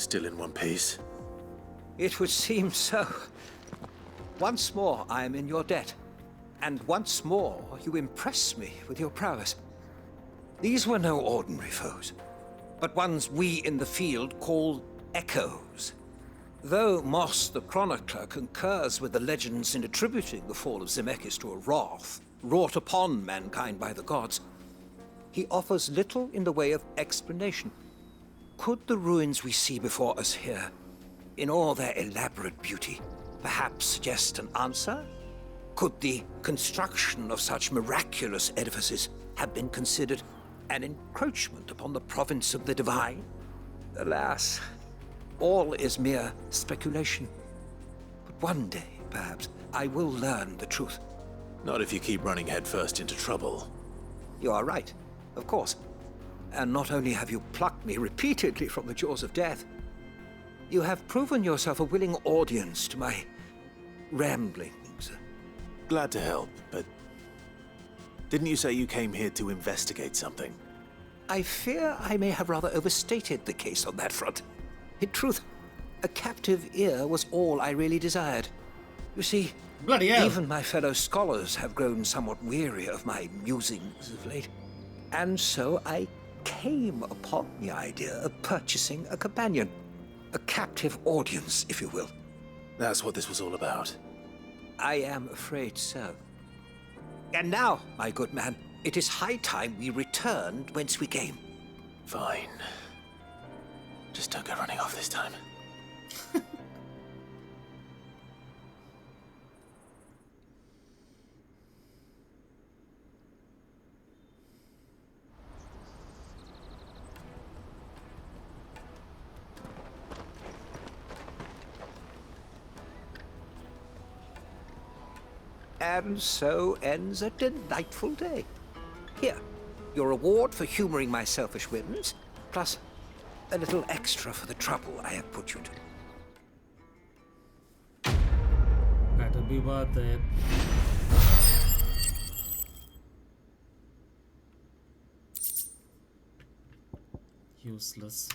Still in one piece? It would seem so. Once more, I am in your debt. And once more, you impress me with your prowess. These were no ordinary foes, but ones we in the field call echoes. Though Moss the Chronicler concurs with the legends in attributing the fall of Zemeckis to a wrath wrought upon mankind by the gods, he offers little in the way of explanation. Could the ruins we see before us here, in all their elaborate beauty, perhaps suggest an answer? Could the construction of such miraculous edifices have been considered an encroachment upon the province of the divine? Alas, all is mere speculation. But one day, perhaps, I will learn the truth. Not if you keep running headfirst into trouble. You are right, of course. And not only have you plucked me repeatedly from the jaws of death, you have proven yourself a willing audience to my ramblings. Glad to help, but didn't you say you came here to investigate something? I fear I may have rather overstated the case on that front. In truth, a captive ear was all I really desired. You see, Bloody hell. Even my fellow scholars have grown somewhat weary of my musings of late. And so I came upon the idea of purchasing a companion. A captive audience, if you will. That's what this was all about. I am afraid so. And now, my good man, it is high time we returned whence we came. Fine. Just don't go running off this time. And so ends a delightful day. Here, your reward for humoring my selfish whims, plus a little extra for the trouble I have put you to. That'll be worth it. Useless.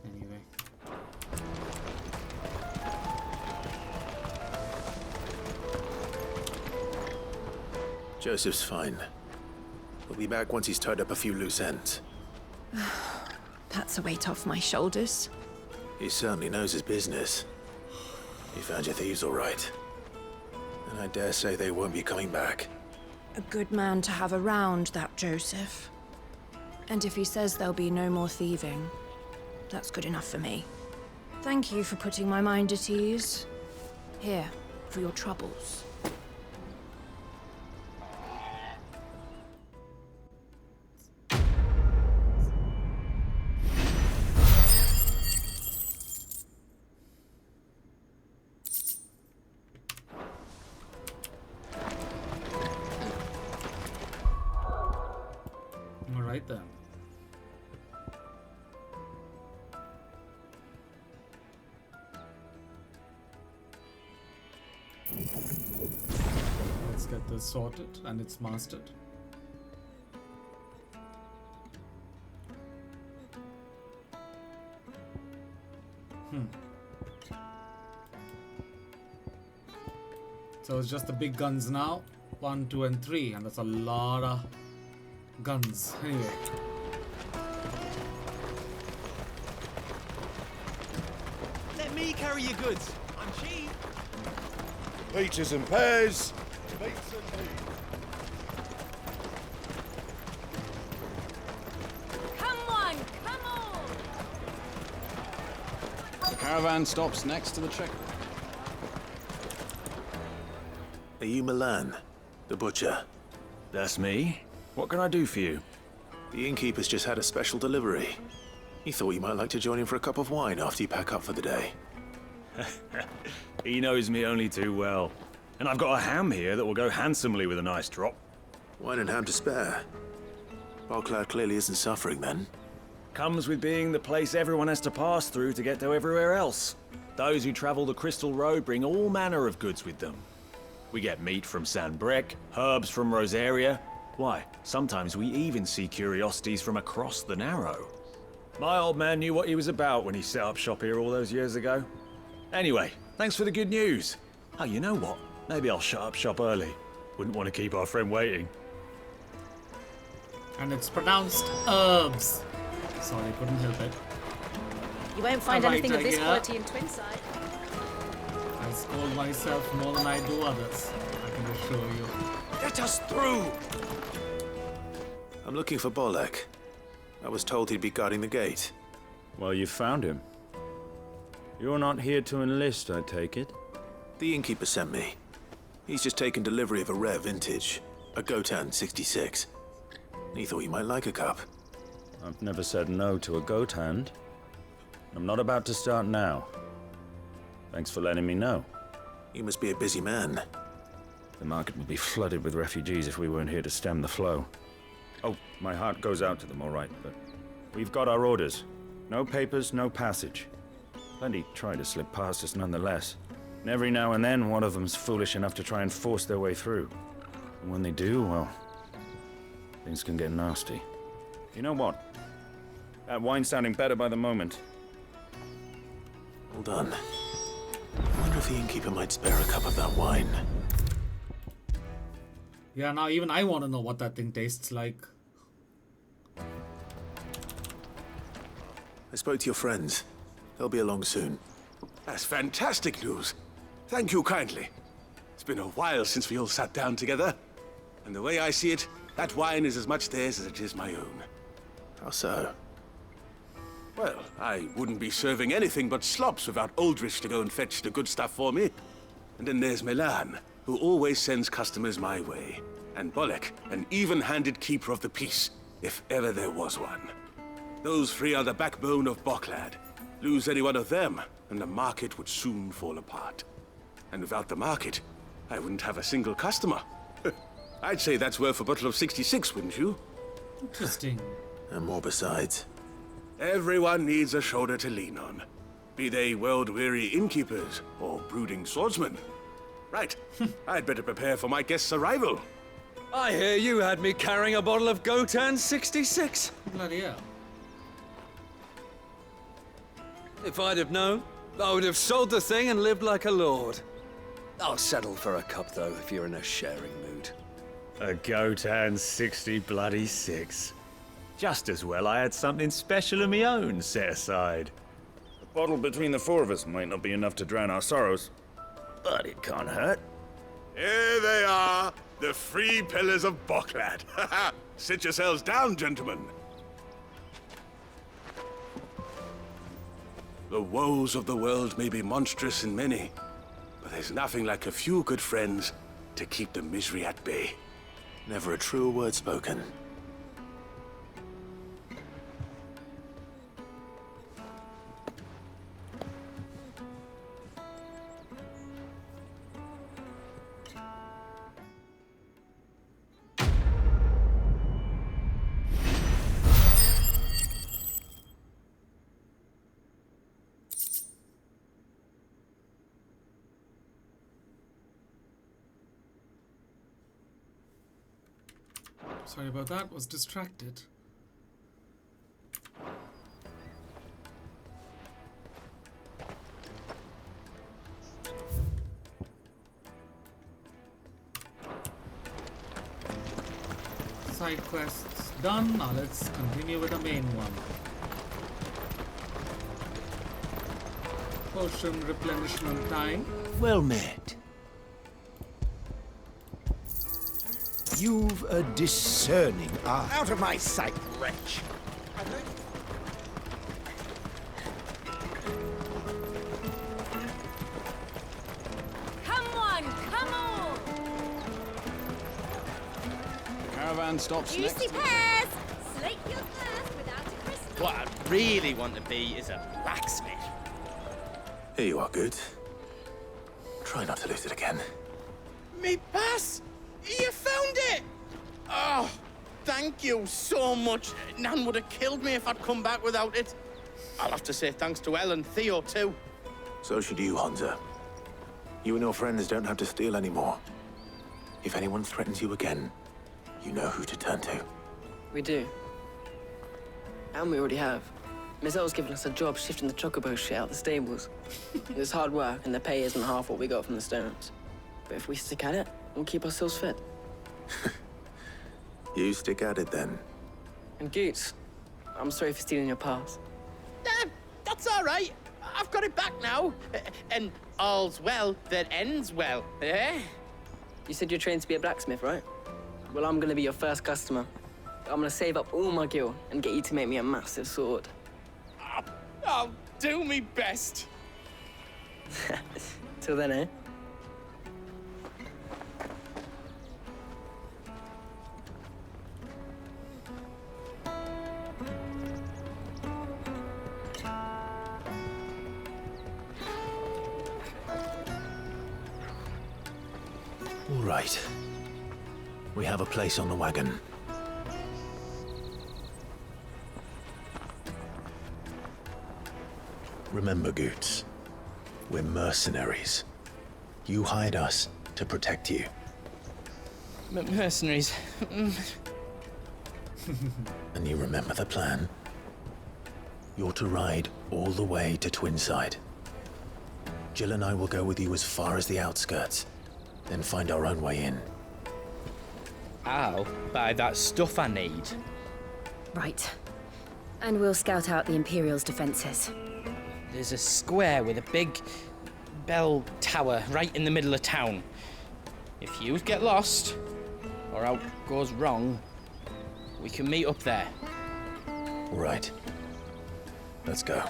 Anyway. Joseph's fine. We'll be back once he's tied up a few loose ends. That's a weight off my shoulders. He certainly knows his business. You found your thieves all right. And I dare say they won't be coming back. A good man to have around, that Joseph. And if he says there'll be no more thieving, that's good enough for me. Thank you for putting my mind at ease. Here, for your troubles. Alright then. Let's get this sorted and it's mastered. So it's just the big guns now. 1, 2, and 3, and that's a lot of guns. Anyway. Let me carry your goods. I'm cheap. Peaches and pears. Peaches and peas. Come on, come on! The caravan stops next to the checkpoint. Are you Milan, the butcher? That's me. What can I do for you? The innkeeper's just had a special delivery. He thought you might like to join him for a cup of wine after you pack up for the day. He knows me only too well. And I've got a ham here that will go handsomely with a nice drop. Wine and ham to spare. Barclad clearly isn't suffering then. Comes with being the place everyone has to pass through to get to everywhere else. Those who travel the Crystal Road bring all manner of goods with them. We get meat from San Brec, herbs from Rosaria, Why, sometimes we even see curiosities from across the Narrow. My old man knew what he was about when he set up shop here all those years ago. Anyway, thanks for the good news. Oh, you know what? Maybe I'll shut up shop early. Wouldn't want to keep our friend waiting. And it's pronounced herbs. Sorry, couldn't help it. You won't find anything of this yeah. quality in Twinside. I scold myself more than I do others. I can assure you. Let us through! I'm looking for Bolek. I was told he'd be guarding the gate. Well, you found him. You're not here to enlist, I take it? The innkeeper sent me. He's just taken delivery of a rare vintage, a Gotan 66. He thought you might like a cup. I've never said no to a goat hand. I'm not about to start now. Thanks for letting me know. You must be a busy man. The market would be flooded with refugees if we weren't here to stem the flow. Oh, my heart goes out to them, all right, but we've got our orders. No papers, no passage. Plenty try to slip past us nonetheless. And every now and then, one of them's foolish enough to try and force their way through. And when they do, well, things can get nasty. You know what? That wine's sounding better by the moment. Hold on. I wonder if the innkeeper might spare a cup of that wine. Yeah, now even I want to know what that thing tastes like. I spoke to your friends. They'll be along soon. That's fantastic news. Thank you kindly. It's been a while since we all sat down together. And the way I see it, that wine is as much theirs as it is my own. How so? Well, I wouldn't be serving anything but slops without Aldrich to go and fetch the good stuff for me. And then there's Milan, who always sends customers my way. And Bolek, an even-handed keeper of the peace, if ever there was one. Those three are the backbone of Boklad. Lose any one of them, and the market would soon fall apart. And without the market, I wouldn't have a single customer. I'd say that's worth a bottle of 66, wouldn't you? Interesting. And more besides. Everyone needs a shoulder to lean on. Be they world-weary innkeepers or brooding swordsmen. Right, I'd better prepare for my guest's arrival. I hear you had me carrying a bottle of Gotan 66. Bloody hell. If I'd have known, I would have sold the thing and lived like a lord. I'll settle for a cup, though, if you're in a sharing mood. A Gotan 66. Just as well I had something special of my own set aside. A bottle between the four of us might not be enough to drown our sorrows, but it can't hurt. Here they are, the three pillars of Boklad. Sit yourselves down, gentlemen. The woes of the world may be monstrous and many, but there's nothing like a few good friends to keep the misery at bay. Never a truer word spoken. Sorry about that, was distracted. Side quests done, now let's continue with the main one. Potion replenishment time. Well met. You've a discerning eye. Out of my sight, wretch! Come on, come on! Caravan stops next. Juicy pears! Slake your thirst without a crystal. What I really want to be is a blacksmith. Here you are, good. Try not to lose it again. Me pass! You found it! Oh, thank you so much. Nan would have killed me if I'd come back without it. I'll have to say thanks to Elle and Theo, too. So should you, Honza. You and your friends don't have to steal anymore. If anyone threatens you again, You know who to turn to. We do. And we already have. Mizelle's given us a job shifting the chocobo shit out the stables. It's hard work, and the pay isn't half what we got from the stones. But if we stick at it, we'll keep ourselves fit. You stick at it then. And Goots, I'm sorry for stealing your pass. That's all right. I've got it back now. And all's well that ends well, eh? You said you're trained to be a blacksmith, right? Well, I'm gonna be your first customer. I'm gonna save up all my gil and get you to make me a massive sword. I'll do me best. Till then, eh? All right. We have a place on the wagon. Remember, Goots, we're mercenaries. You hired us to protect you. Mercenaries. And you remember the plan? You're to ride all the way to Twinside. Jill and I will go with you as far as the outskirts, then find our own way in. I'll buy that stuff I need. Right. And we'll scout out the Imperial's defenses. There's a square with a big bell tower right in the middle of town. If you get lost, or out goes wrong, we can meet up there. All right. Let's go.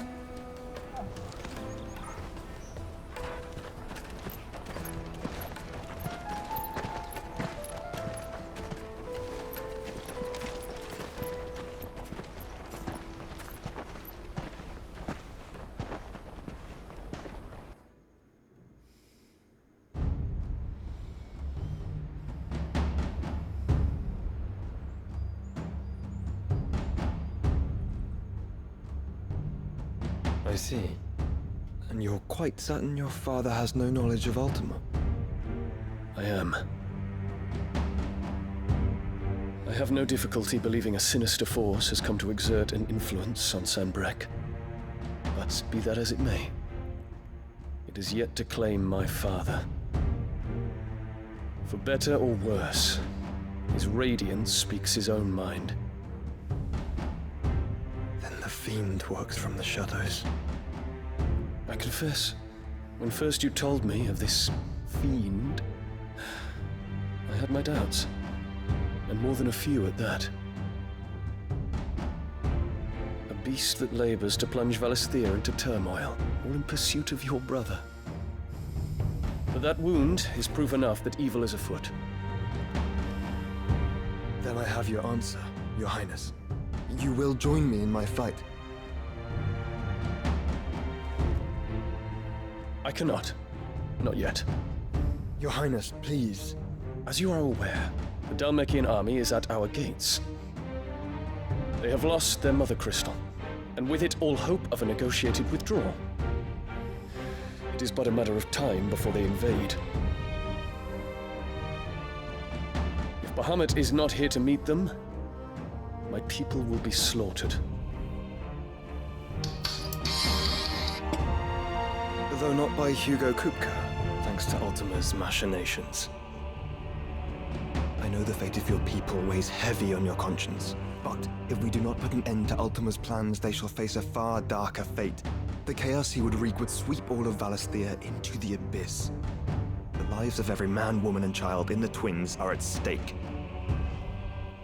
I see. And you're quite certain your father has no knowledge of Ultima? I am. I have no difficulty believing a sinister force has come to exert an influence on Sanbreque. But be that as it may, it is yet to claim my father. For better or worse, his radiance speaks his own mind. Then the fiend works from the shadows. I confess, when first you told me of this fiend, I had my doubts, and more than a few at that. A beast that labors to plunge Valisthea into turmoil, all in pursuit of your brother. But that wound is proof enough that evil is afoot. Then I have your answer, Your Highness. You will join me in my fight. I cannot. Not yet. Your Highness, please. As you are aware, the Dhalmekian army is at our gates. They have lost their mother crystal, and with it all hope of a negotiated withdrawal. It is but a matter of time before they invade. If Bahamut is not here to meet them, my people will be slaughtered. Though not by Hugo Kupka, thanks to Ultima's machinations. I know the fate of your people weighs heavy on your conscience, but if we do not put an end to Ultima's plans, they shall face a far darker fate. The chaos he would wreak would sweep all of Valisthea into the abyss. The lives of every man, woman, and child in the Twins are at stake.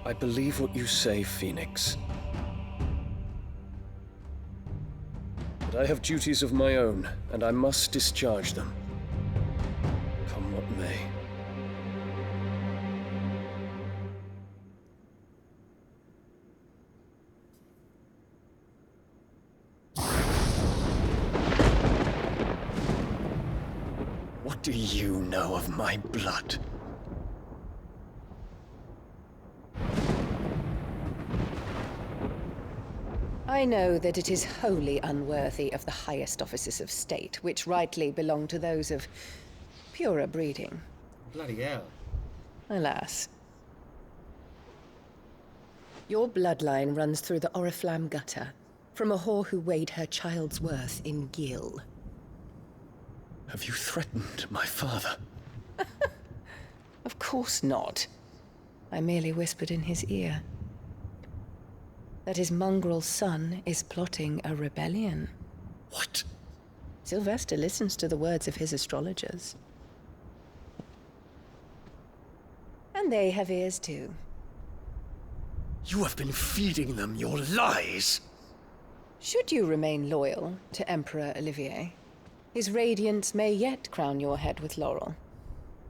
I believe what you say, Phoenix. But I have duties of my own, and I must discharge them. Come what may. What do you know of my blood? I know that it is wholly unworthy of the highest offices of state, which rightly belong to those of purer breeding. Bloody hell. Alas. Your bloodline runs through the Oriflamme gutter, from a whore who weighed her child's worth in gill. Have you threatened my father? Of course not. I merely whispered in his ear that his mongrel son is plotting a rebellion. What? Sylvester listens to the words of his astrologers. And they have ears too. You have been feeding them your lies! Should you remain loyal to Emperor Olivier, his radiance may yet crown your head with laurel,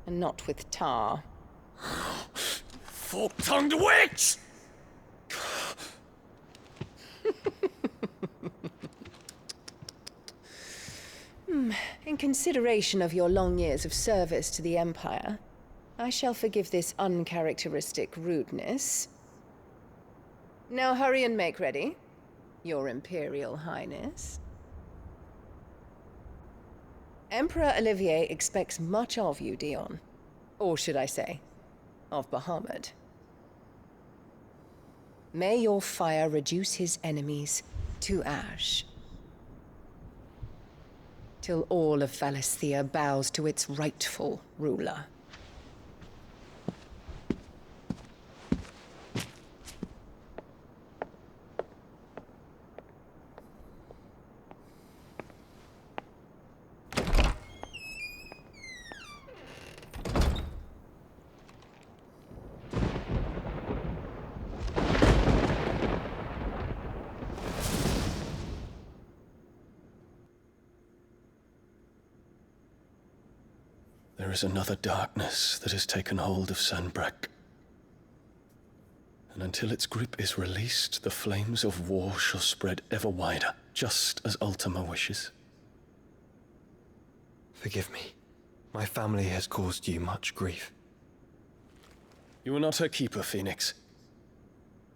and not with tar. Fork-tongued witch! In consideration of your long years of service to the Empire, I shall forgive this uncharacteristic rudeness. Now hurry and make ready, Your Imperial Highness. Emperor Olivier expects much of you, Dion. Or should I say, of Bahamut. May your fire reduce his enemies to ash, till all of Valisthea bows to its rightful ruler. There is another darkness that has taken hold of Sanbreque. And until its grip is released, the flames of war shall spread ever wider, just as Ultima wishes. Forgive me. My family has caused you much grief. You are not her keeper, Phoenix.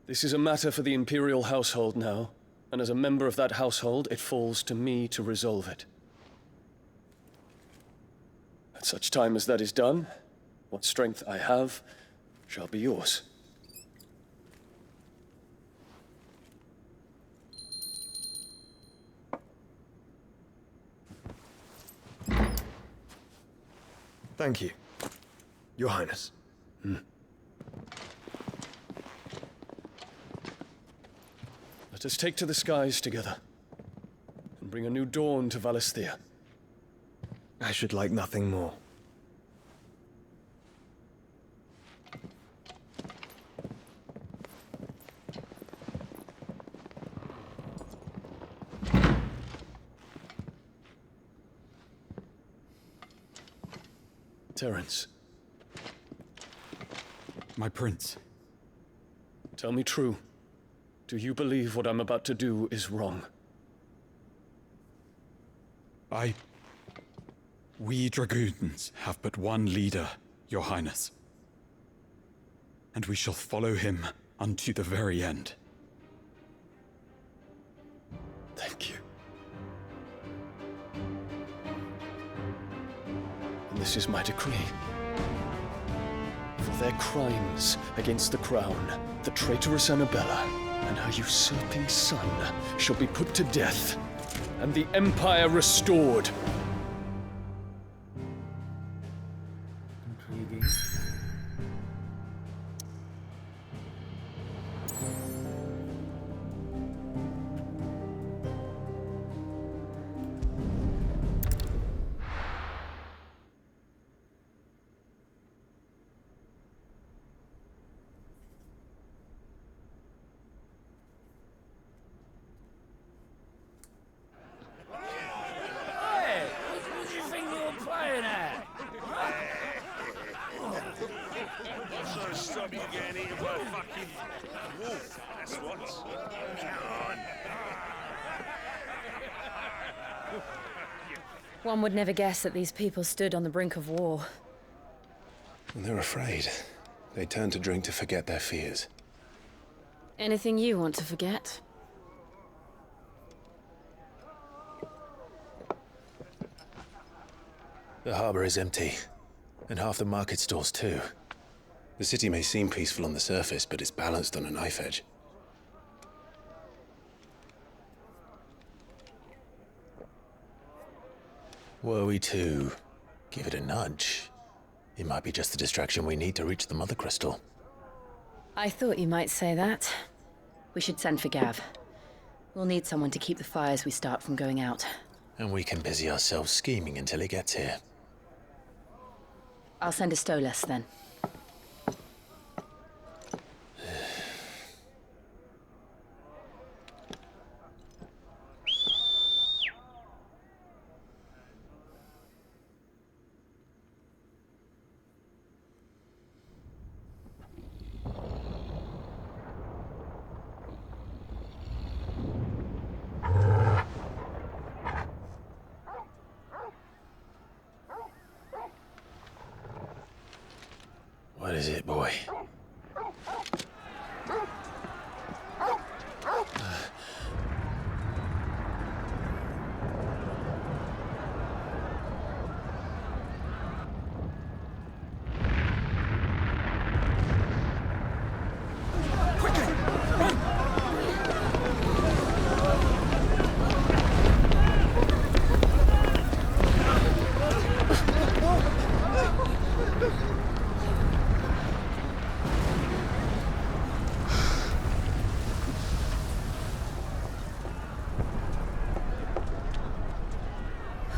This is a matter for the Imperial household now, and as a member of that household, it falls to me to resolve it. At such time as that is done, what strength I have shall be yours. Thank you, Your Highness. Let us take to the skies together, and bring a new dawn to Valisthea. I should like nothing more. Terence. My prince. Tell me true. Do you believe what I'm about to do is wrong? We dragoons have but one leader, Your Highness. And we shall follow him unto the very end. Thank you. And this is my decree. For their crimes against the crown, the traitorous Annabella and her usurping son shall be put to death, and the Empire restored. Intriguing. One would never guess that these people stood on the brink of war. They're afraid. They turn to drink to forget their fears. Anything you want to forget? The harbor is empty, and half the market stalls too. The city may seem peaceful on the surface, but it's balanced on a knife edge. Were we to give it a nudge, it might be just the distraction we need to reach the Mother Crystal. I thought you might say that. We should send for Gav. We'll need someone to keep the fires we start from going out. And we can busy ourselves scheming until he gets here. I'll send a Stolas then. What is it, boy?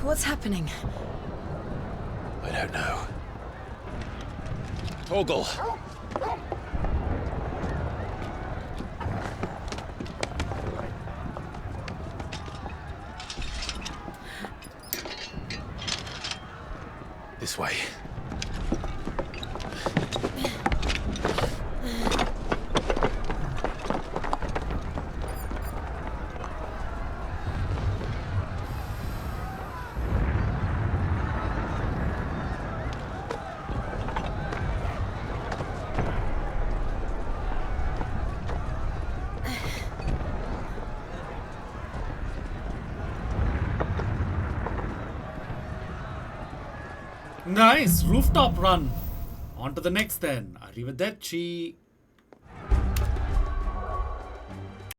What's happening? I don't know. Torgal! This way. Nice! Rooftop run! On to the next then. Arrivederci.